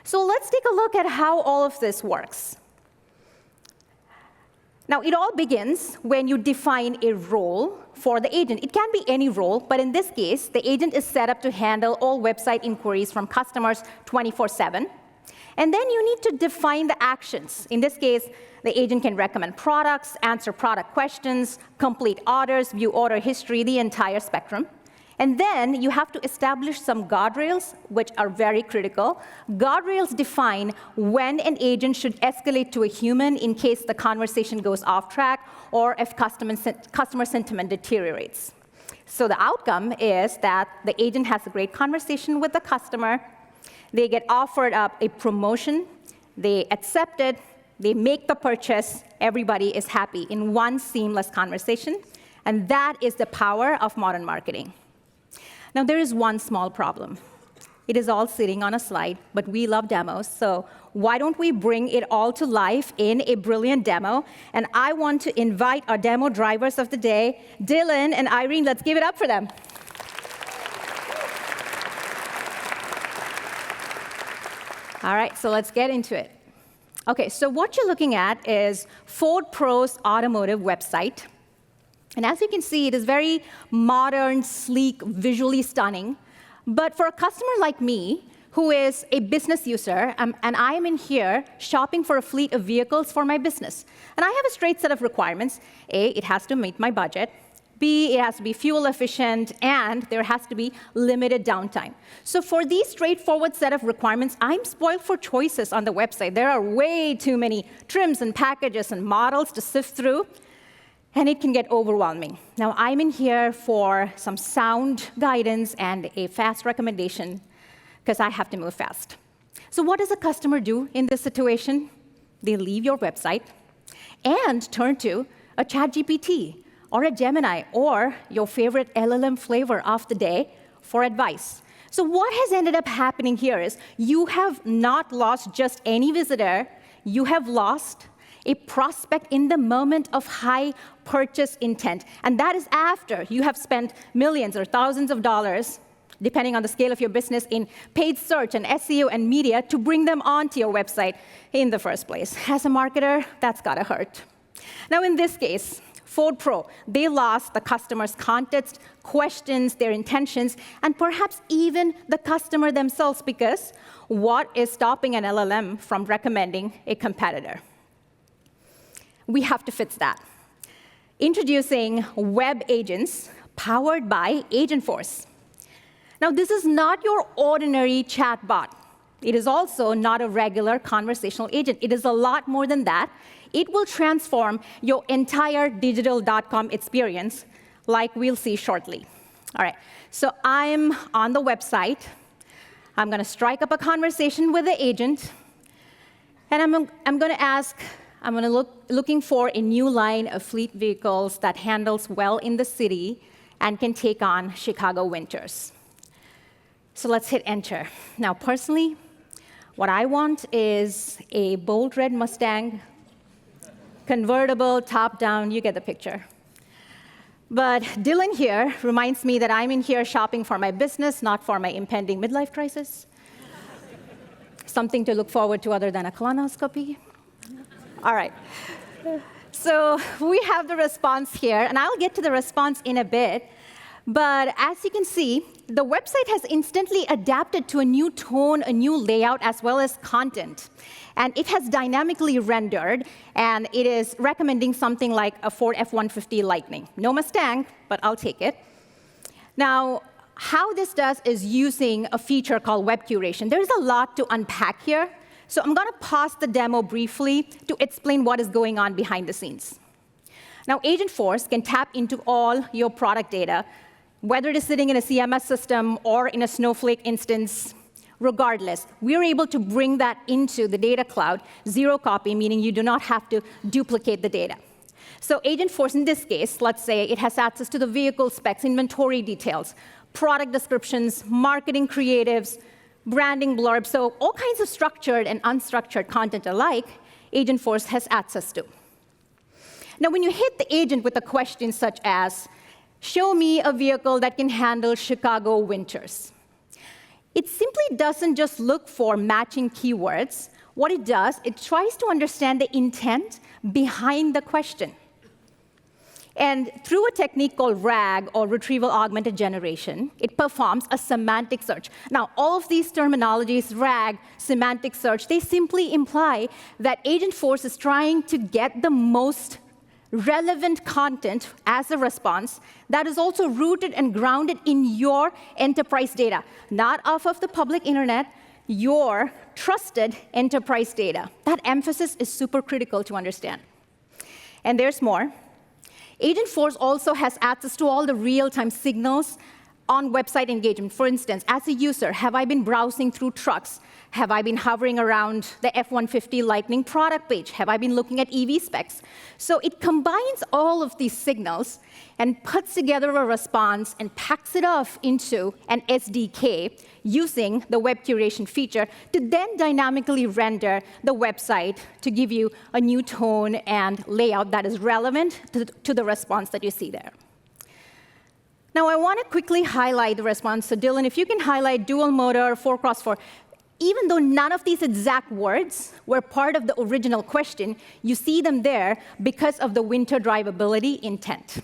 So let's take a look at how all of this works. Now, it all begins when you define a role for the agent. It can be any role, but in this case, the agent is set up to handle all website inquiries from customers 24/7. And then you need to define the actions. In this case, the agent can recommend products, answer product questions, complete orders, view order history, the entire spectrum. And then you have to establish some guardrails, which are very critical. Guardrails define when an agent should escalate to a human in case the conversation goes off track or if customer sentiment deteriorates. So the outcome is that the agent has a great conversation with the customer. They get offered up a promotion. They accept it. They make the purchase. Everybody is happy in one seamless conversation. And that is the power of modern marketing. Now, there is one small problem. It is all sitting on a slide, but we love demos, so why don't we bring it all to life in a brilliant demo? And I want to invite our demo drivers of the day, Dylan and Irene. Let's give it up for them. All right, so let's get into it. Okay, so what you're looking at is Ford Pro's automotive website. And as you can see, it is very modern, sleek, visually stunning. But for a customer like me, who is a business user, and I am in here shopping for a fleet of vehicles for my business. And I have a straight set of requirements. A, it has to meet my budget. B, it has to be fuel efficient, and there has to be limited downtime. So for these straightforward set of requirements, I'm spoiled for choices on the website. There are way too many trims and packages and models to sift through. And it can get overwhelming. Now, I'm in here for some sound guidance and a fast recommendation, because I have to move fast. So what does a customer do in this situation? They leave your website and turn to a ChatGPT or a Gemini or your favorite LLM flavor of the day for advice. So what has ended up happening here is you have not lost just any visitor, you have lost a prospect in the moment of high purchase intent. And that is after you have spent millions or thousands of dollars, depending on the scale of your business, in paid search and SEO and media to bring them onto your website in the first place. As a marketer, that's gotta hurt. Now, in this case, Ford Pro, they lost the customer's context, questions, their intentions, and perhaps even the customer themselves, because What is stopping an LLM from recommending a competitor? We have to fix that. Introducing web agents powered by Agentforce. Now, this is not your ordinary chatbot. It is also not a regular conversational agent. It is a lot more than that. It will transform your entire digital.com experience, like we'll see shortly. All right, so I'm on the website. I'm going to strike up a conversation with the agent, and I'm going to ask, looking for a new line of fleet vehicles that handles well in the city and can take on Chicago winters. So let's hit enter. Now, personally, what I want is a bold red Mustang, convertible, top down, you get the picture. But Dylan here reminds me that I'm in here shopping for my business, not for my impending midlife crisis. Something to look forward to other than a colonoscopy. All right. So we have the response here, and I'll get to the response in a bit. But as you can see, the website has instantly adapted to a new tone, a new layout, as well as content. And it has dynamically rendered, and it is recommending something like a Ford F-150 Lightning. No Mustang, but I'll take it. Now, how this does is using a feature called web curation. There's a lot to unpack here, so I'm going to pause the demo briefly to explain what is going on behind the scenes. Now, Agentforce can tap into all your product data, whether it is sitting in a CMS system or in a Snowflake instance. Regardless, we're able to bring that into the data cloud, zero copy, meaning you do not have to duplicate the data. So Agentforce, in this case, let's say it has access to the vehicle specs, inventory details, product descriptions, marketing creatives, branding blurbs, so all kinds of structured and unstructured content alike, Agentforce has access to. Now, when you hit the agent with a question such as, show me a vehicle that can handle Chicago winters, it simply doesn't just look for matching keywords. What it does, it tries to understand the intent behind the question. And through a technique called RAG, or Retrieval Augmented Generation, it performs a semantic search. Now, all of these terminologies, RAG, semantic search, they simply imply that Agentforce is trying to get the most relevant content as a response that is also rooted and grounded in your enterprise data, not off of the public internet, your trusted enterprise data. That emphasis is super critical to understand. And there's more. Agentforce also has access to all the real-time signals on website engagement. For instance, as a user, have I been browsing through trucks? Have I been hovering around the F-150 Lightning product page? Have I been looking at EV specs? So it combines all of these signals and puts together a response and packs it off into an SDK using the web curation feature to then dynamically render the website to give you a new tone and layout that is relevant to the response that you see there. Now, I want to quickly highlight the response. So Dylan, if you can highlight dual motor, 4x4. Even though none of these exact words were part of the original question, you see them there because of the winter drivability intent.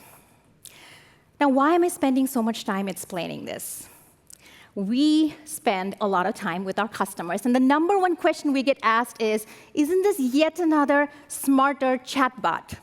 Now, why am I spending so much time explaining this? We spend a lot of time with our customers, and the number one question we get asked is, isn't this yet another smarter chatbot?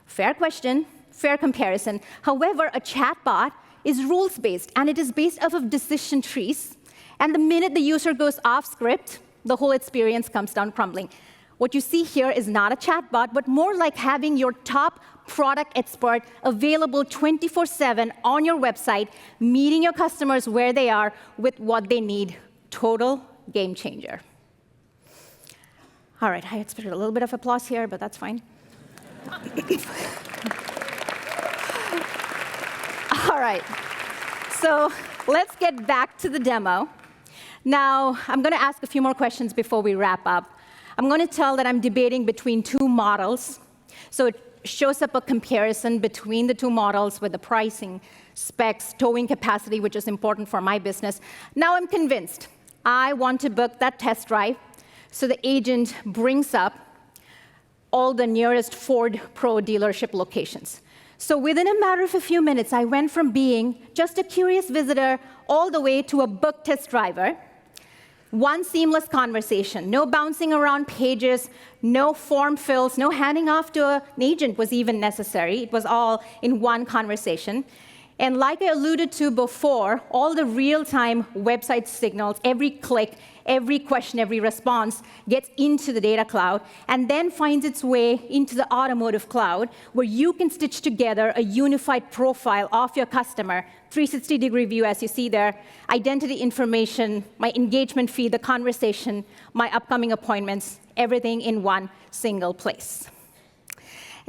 Fair question, fair comparison. However, a chatbot is rules-based, and it is based off of decision trees. And the minute the user goes off script, the whole experience comes down crumbling. What you see here is not a chatbot, but more like having your top product expert available 24/7 on your website, meeting your customers where they are with what they need. Total game changer. All right, I expected a little bit of applause here, but that's fine. All right, so let's get back to the demo. Now, I'm going to ask a few more questions before we wrap up. I'm going to tell that I'm debating between two models. So it shows up a comparison between the two models with the pricing, specs, towing capacity, which is important for my business. Now I'm convinced. I want to book that test drive. So the agent brings up all the nearest Ford Pro dealership locations. So within a matter of a few minutes, I went from being just a curious visitor all the way to a booked test driver. One seamless conversation, no bouncing around pages, no form fills, no handing off to an agent was even necessary. It was all in one conversation. And like I alluded to before, all the real-time website signals, every click, every question, every response gets into the data cloud and then finds its way into the automotive cloud, where you can stitch together a unified profile of your customer, 360-degree view, as you see there, identity information, my engagement feed, the conversation, my upcoming appointments, everything in one single place.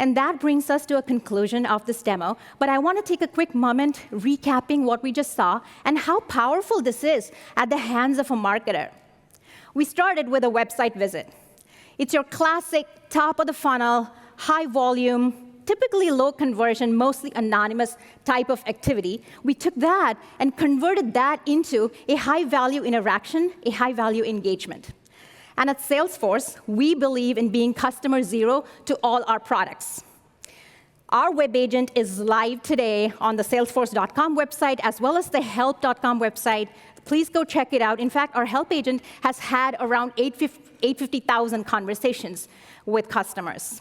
And that brings us to a conclusion of this demo. But I want to take a quick moment recapping what we just saw and how powerful this is at the hands of a marketer. We started with a website visit. It's your classic top of the funnel, high volume, typically low conversion, mostly anonymous type of activity. We took that and converted that into a high-value interaction, a high-value engagement. And at Salesforce, we believe in being customer zero to all our products. Our web agent is live today on the salesforce.com website, as well as the help.com website. Please go check it out. In fact, our help agent has had around 850,000 conversations with customers.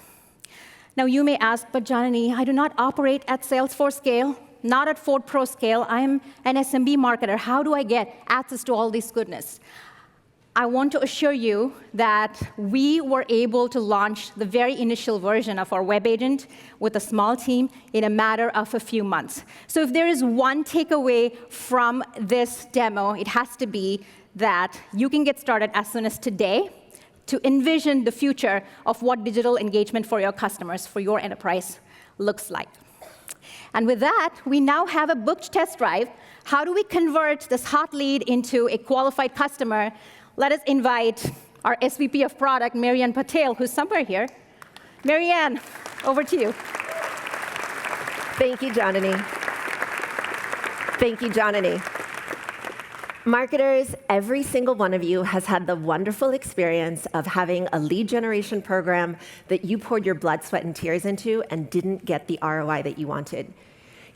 Now, you may ask, but Janani, I do not operate at Salesforce scale, not at Ford Pro scale. I'm an SMB marketer. How do I get access to all this goodness? I want to assure you that we were able to launch the very initial version of our web agent with a small team in a matter of a few months. So if there is one takeaway from this demo, it has to be that you can get started as soon as today to envision the future of what digital engagement for your customers, for your enterprise, looks like. And with that, we now have a booked test drive. How do we convert this hot lead into a qualified customer? Let us invite our SVP of Product, Marianne Patel, who's somewhere here. Marianne, over to you. Thank you, Janani. Thank you, Janani. Marketers, every single one of you has had the wonderful experience of having a lead generation program that you poured your blood, sweat, and tears into and didn't get the ROI that you wanted.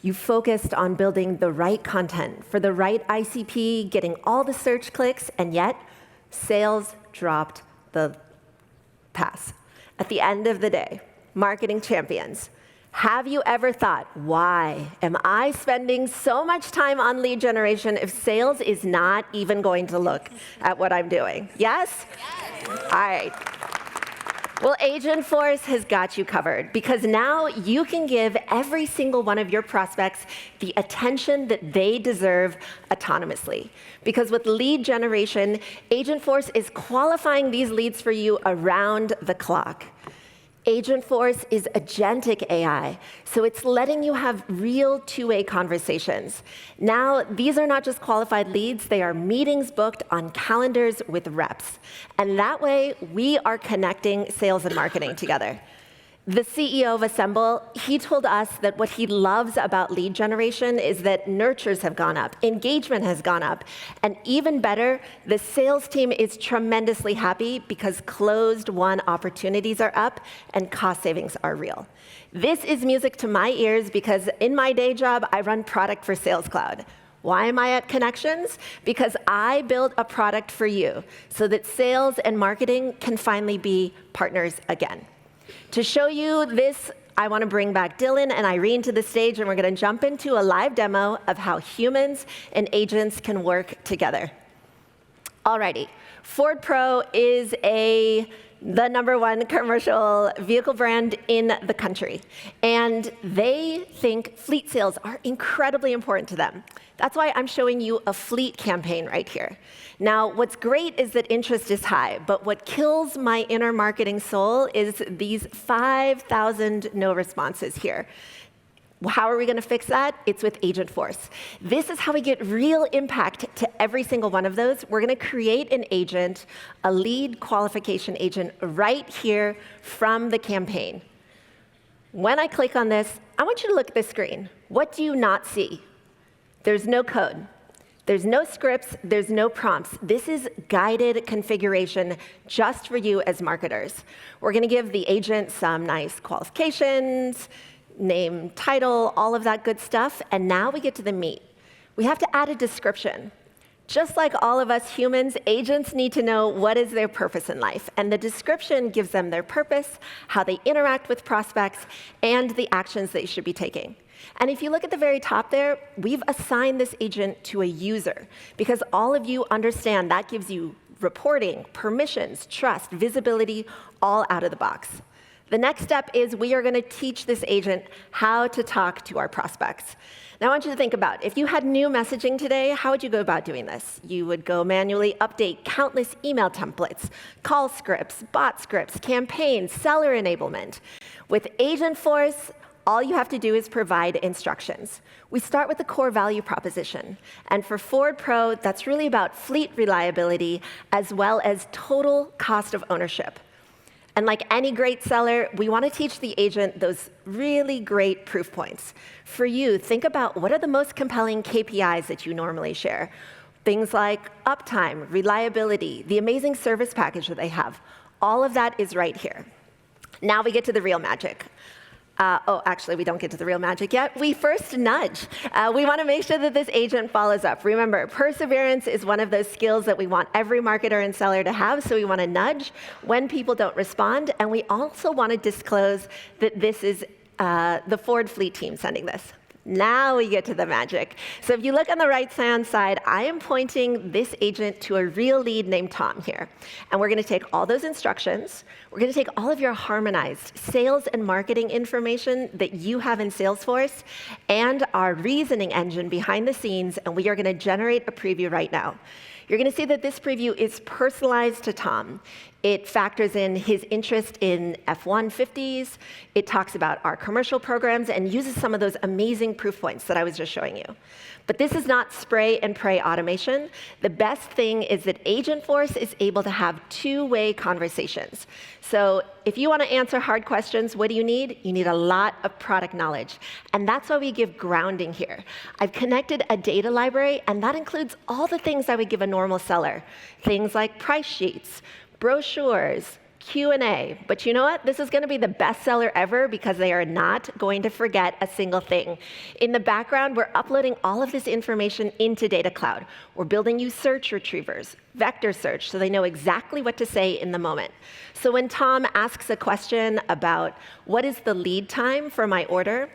You focused on building the right content for the right ICP, getting all the search clicks, and yet sales dropped the pass. At the end of the day, marketing champions, have you ever thought, why am I spending so much time on lead generation if sales is not even going to look at what I'm doing? Yes? Yes. All right. Well, Agentforce has got you covered, because now you can give every single one of your prospects the attention that they deserve autonomously. Because with lead generation, Agentforce is qualifying these leads for you around the clock. Agentforce is agentic AI, so it's letting you have real two-way conversations. Now, these are not just qualified leads, they are meetings booked on calendars with reps. And that way, we are connecting sales and marketing together. The CEO of Assemble, he told us that what he loves about lead generation is that nurtures have gone up, engagement has gone up, and even better, the sales team is tremendously happy because closed-won opportunities are up and cost savings are real. This is music to my ears because in my day job, I run product for Sales Cloud. Why am I at Connections? Because I build a product for you so that sales and marketing can finally be partners again. To show you this, I want to bring back Dylan and Irene to the stage, and we're going to jump into a live demo of how humans and agents can work together. Alrighty, Ford Pro is the #1 commercial vehicle brand in the country, and they think fleet sales are incredibly important to them. That's why I'm showing you a fleet campaign right here. Now, what's great is that interest is high, but what kills my inner marketing soul is these 5,000 no responses here. How are we going to fix that? It's with Agentforce. This is how we get real impact to every single one of those. We're going to create an agent, a lead qualification agent, right here from the campaign. When I click on this, I want you to look at the screen. What do you not see? There's no code. There's no scripts. There's no prompts. This is guided configuration just for you as marketers. We're going to give the agent some nice qualifications, name, title, all of that good stuff, and now we get to the meat. We have to add a description. Just like all of us humans, agents need to know what is their purpose in life. And the description gives them their purpose, how they interact with prospects, and the actions they should be taking. And if you look at the very top there, we've assigned this agent to a user, because all of you understand that gives you reporting, permissions, trust, visibility, all out of the box. The next step is we are going to teach this agent how to talk to our prospects. Now, I want you to think about, if you had new messaging today, how would you go about doing this? You would go manually update countless email templates, call scripts, bot scripts, campaigns, seller enablement. With Agentforce, all you have to do is provide instructions. We start with the core value proposition. And for Ford Pro, that's really about fleet reliability as well as total cost of ownership. And like any great seller, we want to teach the agent those really great proof points. For you, think about what are the most compelling KPIs that you normally share. Things like uptime, reliability, the amazing service package that they have. All of that is right here. Now we get to the real magic. Actually, we don't get to the real magic yet. We first nudge. We want to make sure that this agent follows up. Remember, perseverance is one of those skills that we want every marketer and seller to have, so we want to nudge when people don't respond, and we also want to disclose that this is the Ford fleet team sending this. Now we get to the magic. So if you look on the right-hand side, I am pointing this agent to a real lead named Tom here. And we're going to take all those instructions. We're going to take all of your harmonized sales and marketing information that you have in Salesforce and our reasoning engine behind the scenes, and we are going to generate a preview right now. You're going to see that this preview is personalized to Tom. It factors in his interest in F-150s. It talks about our commercial programs and uses some of those amazing proof points that I was just showing you. But this is not spray and pray automation. The best thing is that Agentforce is able to have two-way conversations. So if you want to answer hard questions, what do you need? You need a lot of product knowledge. And that's why we give grounding here. I've connected a data library, and that includes all the things I would give a normal seller. Things like price sheets, brochures, Q&A. But you know what? This is going to be the best seller ever because they are not going to forget a single thing. In the background, we're uploading all of this information into Data Cloud. We're building you search retrievers, vector search, so they know exactly what to say in the moment. So when Tom asks a question about what is the lead time for my order,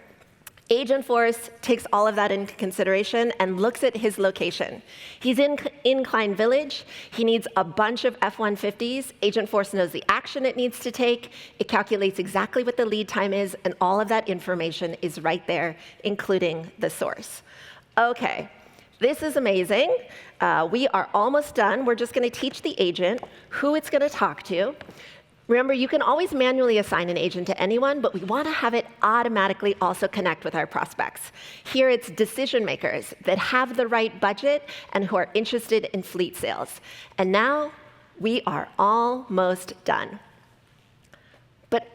Agentforce takes all of that into consideration and looks at his location. He's in Incline Village. He needs a bunch of F-150s. Agentforce knows the action it needs to take. It calculates exactly what the lead time is, and all of that information is right there, including the source. OK, this is amazing. We are almost done. We're just going to teach the agent who it's going to talk to. Remember, you can always manually assign an agent to anyone, but we want to have it automatically also connect with our prospects. Here it's decision makers that have the right budget and who are interested in fleet sales. And now we are almost done. But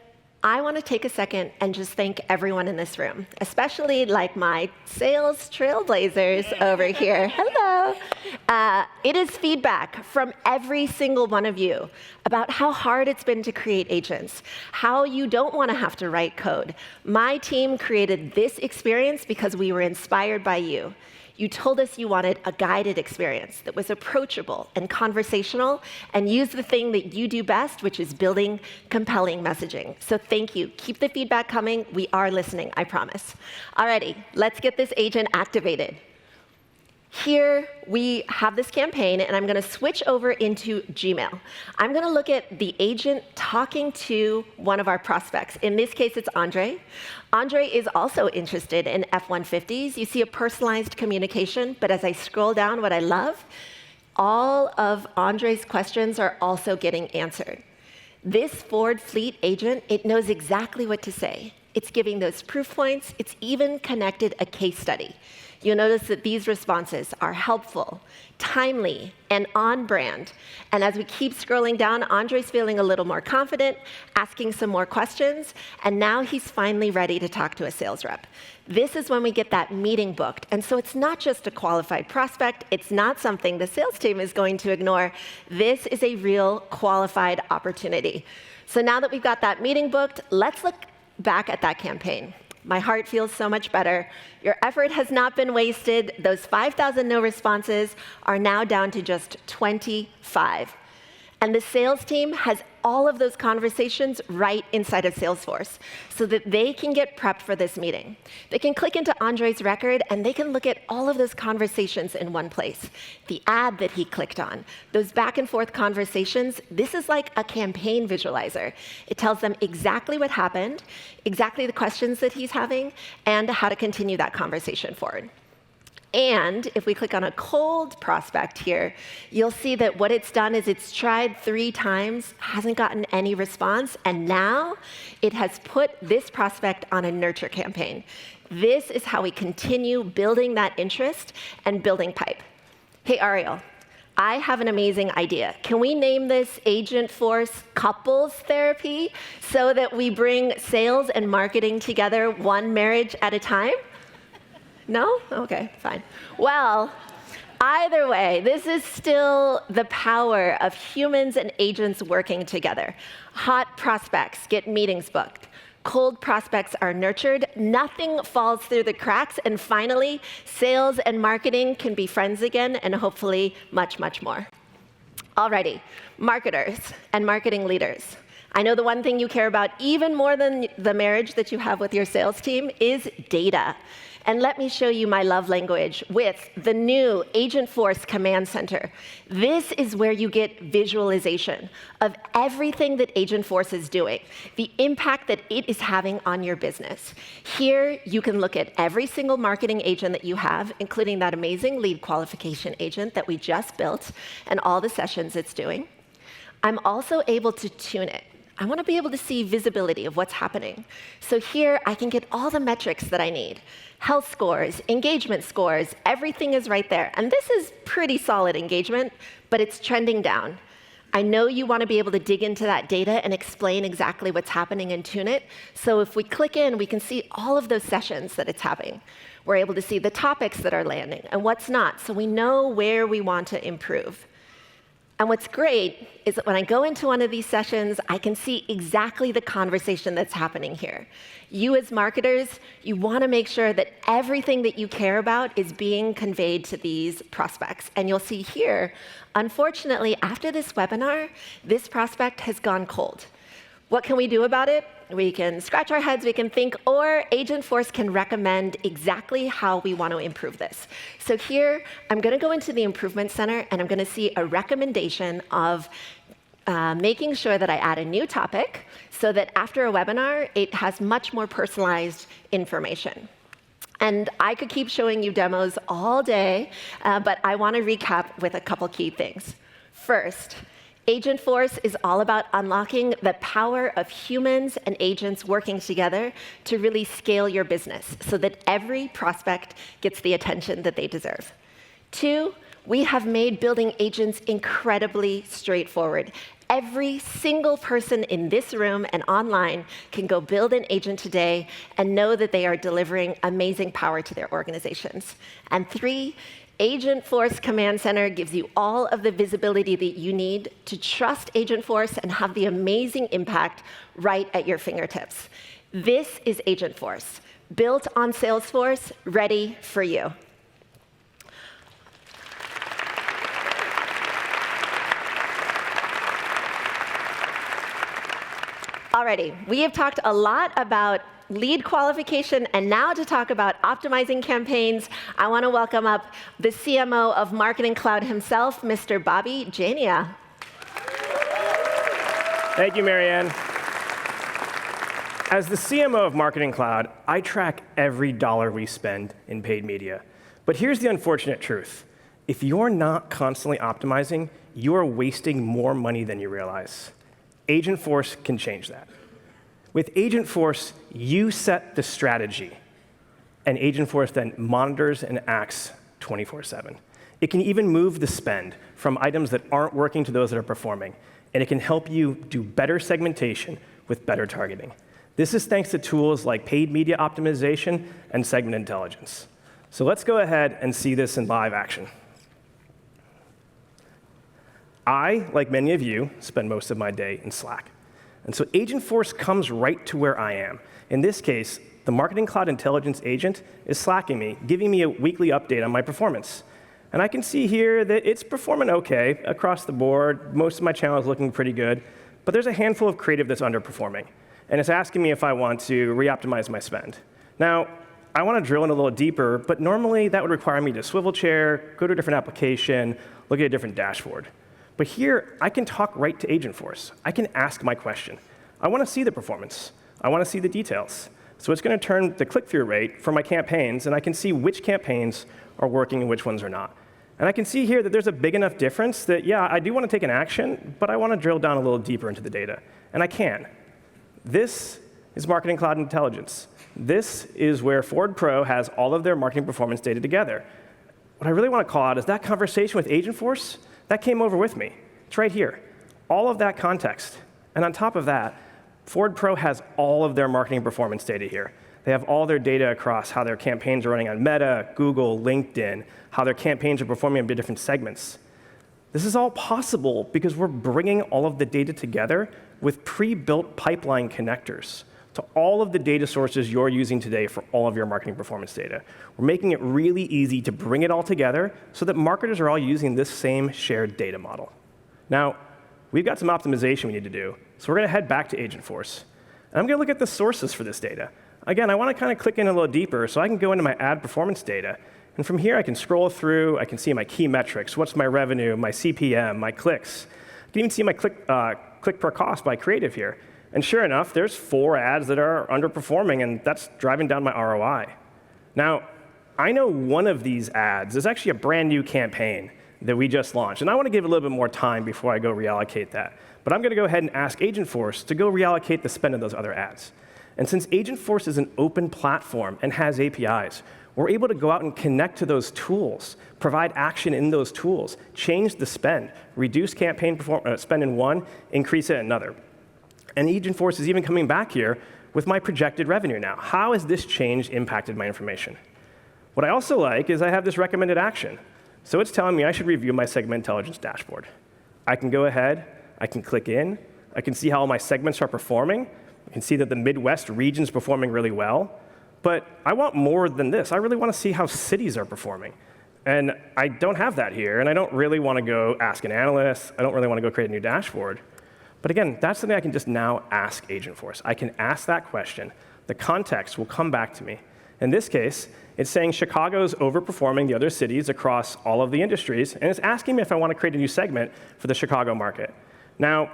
I want to take a second and just thank everyone in this room, especially like my sales trailblazers over here. Hello. It is feedback from every single one of you about how hard it's been to create agents, how you don't want to have to write code. My team created this experience because we were inspired by you. You told us you wanted a guided experience that was approachable and conversational and used the thing that you do best, which is building compelling messaging. So thank you. Keep the feedback coming. We are listening, I promise. Alrighty, let's get this agent activated. Here we have this campaign, and I'm going to switch over into Gmail. I'm going to look at the agent talking to one of our prospects. In this case, it's Andre. Andre is also interested in F-150s. You see a personalized communication, but as I scroll down, what I love, all of Andre's questions are also getting answered. This Ford Fleet agent, it knows exactly what to say. It's giving those proof points. It's even connected a case study. You'll notice that these responses are helpful, timely, and on brand. And as we keep scrolling down, Andre's feeling a little more confident, asking some more questions, and now he's finally ready to talk to a sales rep. This is when we get that meeting booked. And so it's not just a qualified prospect. It's not something the sales team is going to ignore. This is a real qualified opportunity. So now that we've got that meeting booked, let's look back at that campaign. My heart feels so much better. Your effort has not been wasted. Those 5,000 no responses are now down to just 25. And the sales team has all of those conversations right inside of Salesforce so that they can get prepped for this meeting. They can click into Andre's record and they can look at all of those conversations in one place. The ad that he clicked on, those back and forth conversations, this is like a campaign visualizer. It tells them exactly what happened, exactly the questions that he's having, and how to continue that conversation forward. And if we click on a cold prospect here, you'll see that what it's done is it's tried 3 times, hasn't gotten any response, and now it has put this prospect on a nurture campaign. This is how we continue building that interest and building pipe. Hey, Ariel, I have an amazing idea. Can we name this Agentforce Couples Therapy so that we bring sales and marketing together one marriage at a time? No? Okay, fine. Well, either way, this is still the power of humans and agents working together. Hot prospects get meetings booked. Cold prospects are nurtured. Nothing falls through the cracks. And finally, sales and marketing can be friends again, and hopefully much, much more. Alrighty, marketers and marketing leaders. I know the one thing you care about even more than the marriage that you have with your sales team is data. And let me show you my love language with the new Agentforce Command Center. This is where you get visualization of everything that Agentforce is doing, the impact that it is having on your business. Here, you can look at every single marketing agent that you have, including that amazing lead qualification agent that we just built, and all the sessions it's doing. I'm also able to tune it. I want to be able to see visibility of what's happening. So here, I can get all the metrics that I need. Health scores, engagement scores, everything is right there. And this is pretty solid engagement, but it's trending down. I know you want to be able to dig into that data and explain exactly what's happening and tune it. So if we click in, we can see all of those sessions that it's having. We're able to see the topics that are landing and what's not, so we know where we want to improve. And what's great is that when I go into one of these sessions, I can see exactly the conversation that's happening here. You as marketers, you want to make sure that everything that you care about is being conveyed to these prospects. And you'll see here, unfortunately, after this webinar, this prospect has gone cold. What can we do about it? We can scratch our heads, we can think, or Agentforce can recommend exactly how we want to improve this. So here, I'm going to go into the Improvement Center, and I'm going to see a recommendation of making sure that I add a new topic so that after a webinar, it has much more personalized information. And I could keep showing you demos all day, but I want to recap with a couple key things. First, Agentforce is all about unlocking the power of humans and agents working together to really scale your business so that every prospect gets the attention that they deserve. 2, we have made building agents incredibly straightforward. Every single person in this room and online can go build an agent today and know that they are delivering amazing power to their organizations. And 3, Agentforce Command Center gives you all of the visibility that you need to trust Agentforce and have the amazing impact right at your fingertips. This is Agentforce, built on Salesforce, ready for you. Alrighty, we have talked a lot about lead qualification, and now to talk about optimizing campaigns, I want to welcome up the CMO of Marketing Cloud himself, Mr. Bobby Jania. Thank you, Marianne. As the CMO of Marketing Cloud, I track every dollar we spend in paid media. But here's the unfortunate truth. If you're not constantly optimizing, you are wasting more money than you realize. Agentforce can change that. With Agentforce, you set the strategy, and Agentforce then monitors and acts 24/7. It can even move the spend from items that aren't working to those that are performing, and it can help you do better segmentation with better targeting. This is thanks to tools like paid media optimization and segment intelligence. So let's go ahead and see this in live action. I, like many of you, spend most of my day in Slack. And so Agentforce comes right to where I am. In this case, the Marketing Cloud Intelligence agent is slacking me, giving me a weekly update on my performance. And I can see here that it's performing OK across the board. Most of my channel is looking pretty good. But there's a handful of creative that's underperforming. And it's asking me if I want to re-optimize my spend. Now, I want to drill in a little deeper, but normally that would require me to swivel chair, go to a different application, look at a different dashboard. But here, I can talk right to Agentforce. I can ask my question. I want to see the performance. I want to see the details. So it's going to turn the click-through rate for my campaigns, and I can see which campaigns are working and which ones are not. And I can see here that there's a big enough difference that, yeah, I do want to take an action, but I want to drill down a little deeper into the data. And I can. This is Marketing Cloud Intelligence. This is where Ford Pro has all of their marketing performance data together. What I really want to call out is that conversation with Agentforce, that came over with me. It's right here. All of that context. And on top of that, Ford Pro has all of their marketing performance data here. They have all their data across how their campaigns are running on Meta, Google, LinkedIn, how their campaigns are performing in different segments. This is all possible because we're bringing all of the data together with pre-built pipeline connectors to all of the data sources you're using today for all of your marketing performance data. We're making it really easy to bring it all together so that marketers are all using this same shared data model. Now, we've got some optimization we need to do, so we're going to head back to Agentforce. And I'm going to look at the sources for this data. Again, I want to kind of click in a little deeper so I can go into my ad performance data. And from here, I can scroll through. I can see my key metrics. What's my revenue, my CPM, my clicks. I can even see my click per cost by creative here. And sure enough, there's 4 ads that are underperforming, and that's driving down my ROI. Now, I know one of these ads is actually a brand new campaign that we just launched. And I want to give a little bit more time before I go reallocate that. But I'm going to go ahead and ask Agentforce to go reallocate the spend of those other ads. And since Agentforce is an open platform and has APIs, we're able to go out and connect to those tools, provide action in those tools, change the spend, reduce campaign spend in one, increase it in another. And Agentforce is even coming back here with my projected revenue now. How has this change impacted my information? What I also like is I have this recommended action. So it's telling me I should review my segment intelligence dashboard. I can go ahead, I can click in, I can see how all my segments are performing. I can see that the Midwest region is performing really well. But I want more than this. I really want to see how cities are performing. And I don't have that here, and I don't really want to go ask an analyst. I don't really want to go create a new dashboard. But again, that's something I can just now ask Agentforce. I can ask that question. The context will come back to me. In this case, it's saying Chicago's overperforming the other cities across all of the industries, and it's asking me if I want to create a new segment for the Chicago market. Now,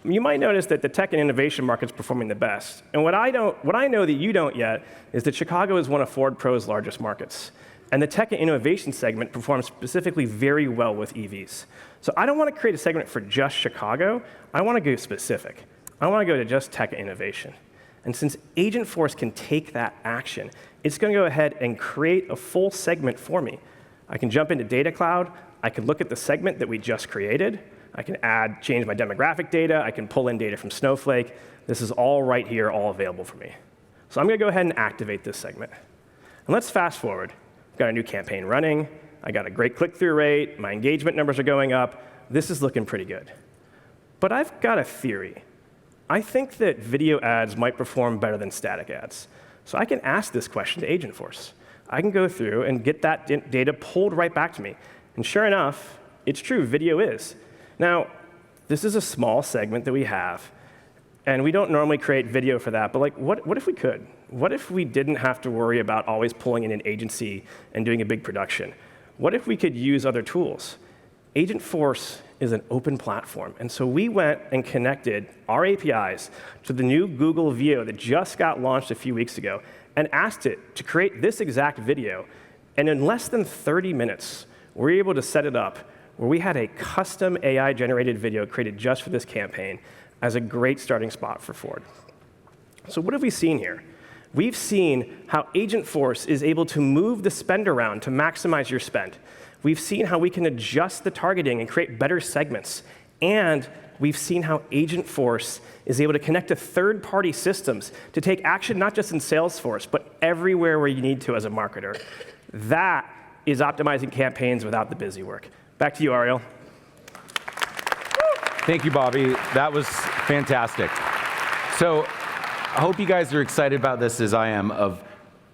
you might notice that the tech and innovation market's performing the best. And what I know that you don't yet is that Chicago is one of Ford Pro's largest markets. And the tech and innovation segment performs specifically very well with EVs. So I don't want to create a segment for just Chicago. I want to go specific. I want to go to just tech and innovation. And since Agentforce can take that action, it's going to go ahead and create a full segment for me. I can jump into Data Cloud. I can look at the segment that we just created. I can change my demographic data. I can pull in data from Snowflake. This is all right here, all available for me. So I'm going to go ahead and activate this segment. And let's fast forward. I've got a new campaign running. I got a great click-through rate. My engagement numbers are going up. This is looking pretty good. But I've got a theory. I think that video ads might perform better than static ads. So I can ask this question to Agentforce. I can go through and get that data pulled right back to me. And sure enough, it's true, video is. Now, this is a small segment that we have, and we don't normally create video for that, but like, what if we could? What if we didn't have to worry about always pulling in an agency and doing a big production? What if we could use other tools? Agentforce is an open platform, and so we went and connected our APIs to the new Google Veo that just got launched a few weeks ago and asked it to create this exact video. And in less than 30 minutes, we were able to set it up where we had a custom AI-generated video created just for this campaign as a great starting spot for Ford. So what have we seen here? We've seen how Agentforce is able to move the spend around to maximize your spend. We've seen how we can adjust the targeting and create better segments. And we've seen how Agentforce is able to connect to third-party systems to take action not just in Salesforce, but everywhere where you need to as a marketer. That is optimizing campaigns without the busy work. Back to you, Ariel. Thank you, Bobby. That was fantastic. So I hope you guys are excited about this as I am, of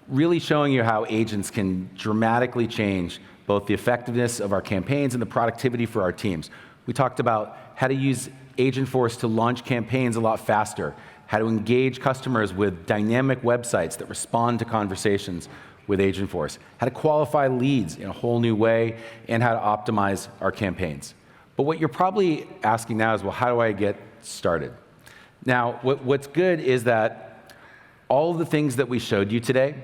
really showing you how agents can dramatically change both the effectiveness of our campaigns and the productivity for our teams. We talked about how to use Agentforce to launch campaigns a lot faster, how to engage customers with dynamic websites that respond to conversations with Agentforce, how to qualify leads in a whole new way, and how to optimize our campaigns. But what you're probably asking now is, well, how do I get started? Now, what's good is that all of the things that we showed you today,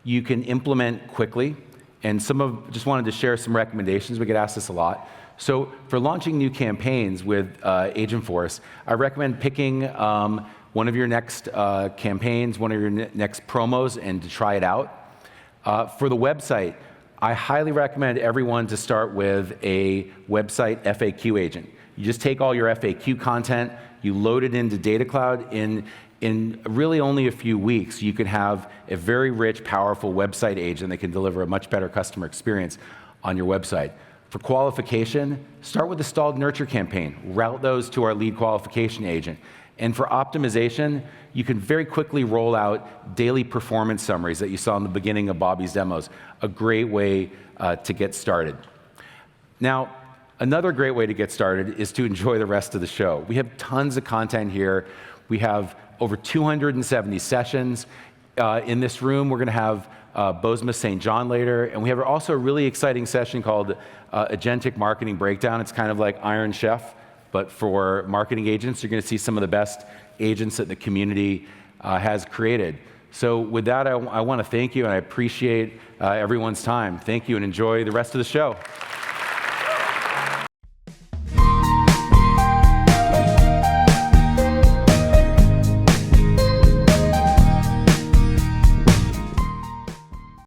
you can implement quickly, and just wanted to share some recommendations. We get asked this a lot. So for launching new campaigns with Agentforce, I recommend picking one of your next campaigns, one of your next promos, and to try it out. For the website, I highly recommend everyone to start with a website FAQ agent. You just take all your FAQ content, you load it into Data Cloud. In really only a few weeks, you can have a very rich, powerful website agent that can deliver a much better customer experience on your website. For qualification, start with a stalled nurture campaign. Route those to our lead qualification agent. And for optimization, you can very quickly roll out daily performance summaries that you saw in the beginning of Bobby's demos. A great way to get started. Now, another great way to get started is to enjoy the rest of the show. We have tons of content here. We have over 270 sessions. In this room, we're going to have Bozoma St. John later, and we have also a really exciting session called Agentic Marketing Breakdown. It's kind of like Iron Chef, but for marketing agents. You're going to see some of the best agents that the community has created. So with that, I want to thank you, and I appreciate everyone's time. Thank you, and enjoy the rest of the show.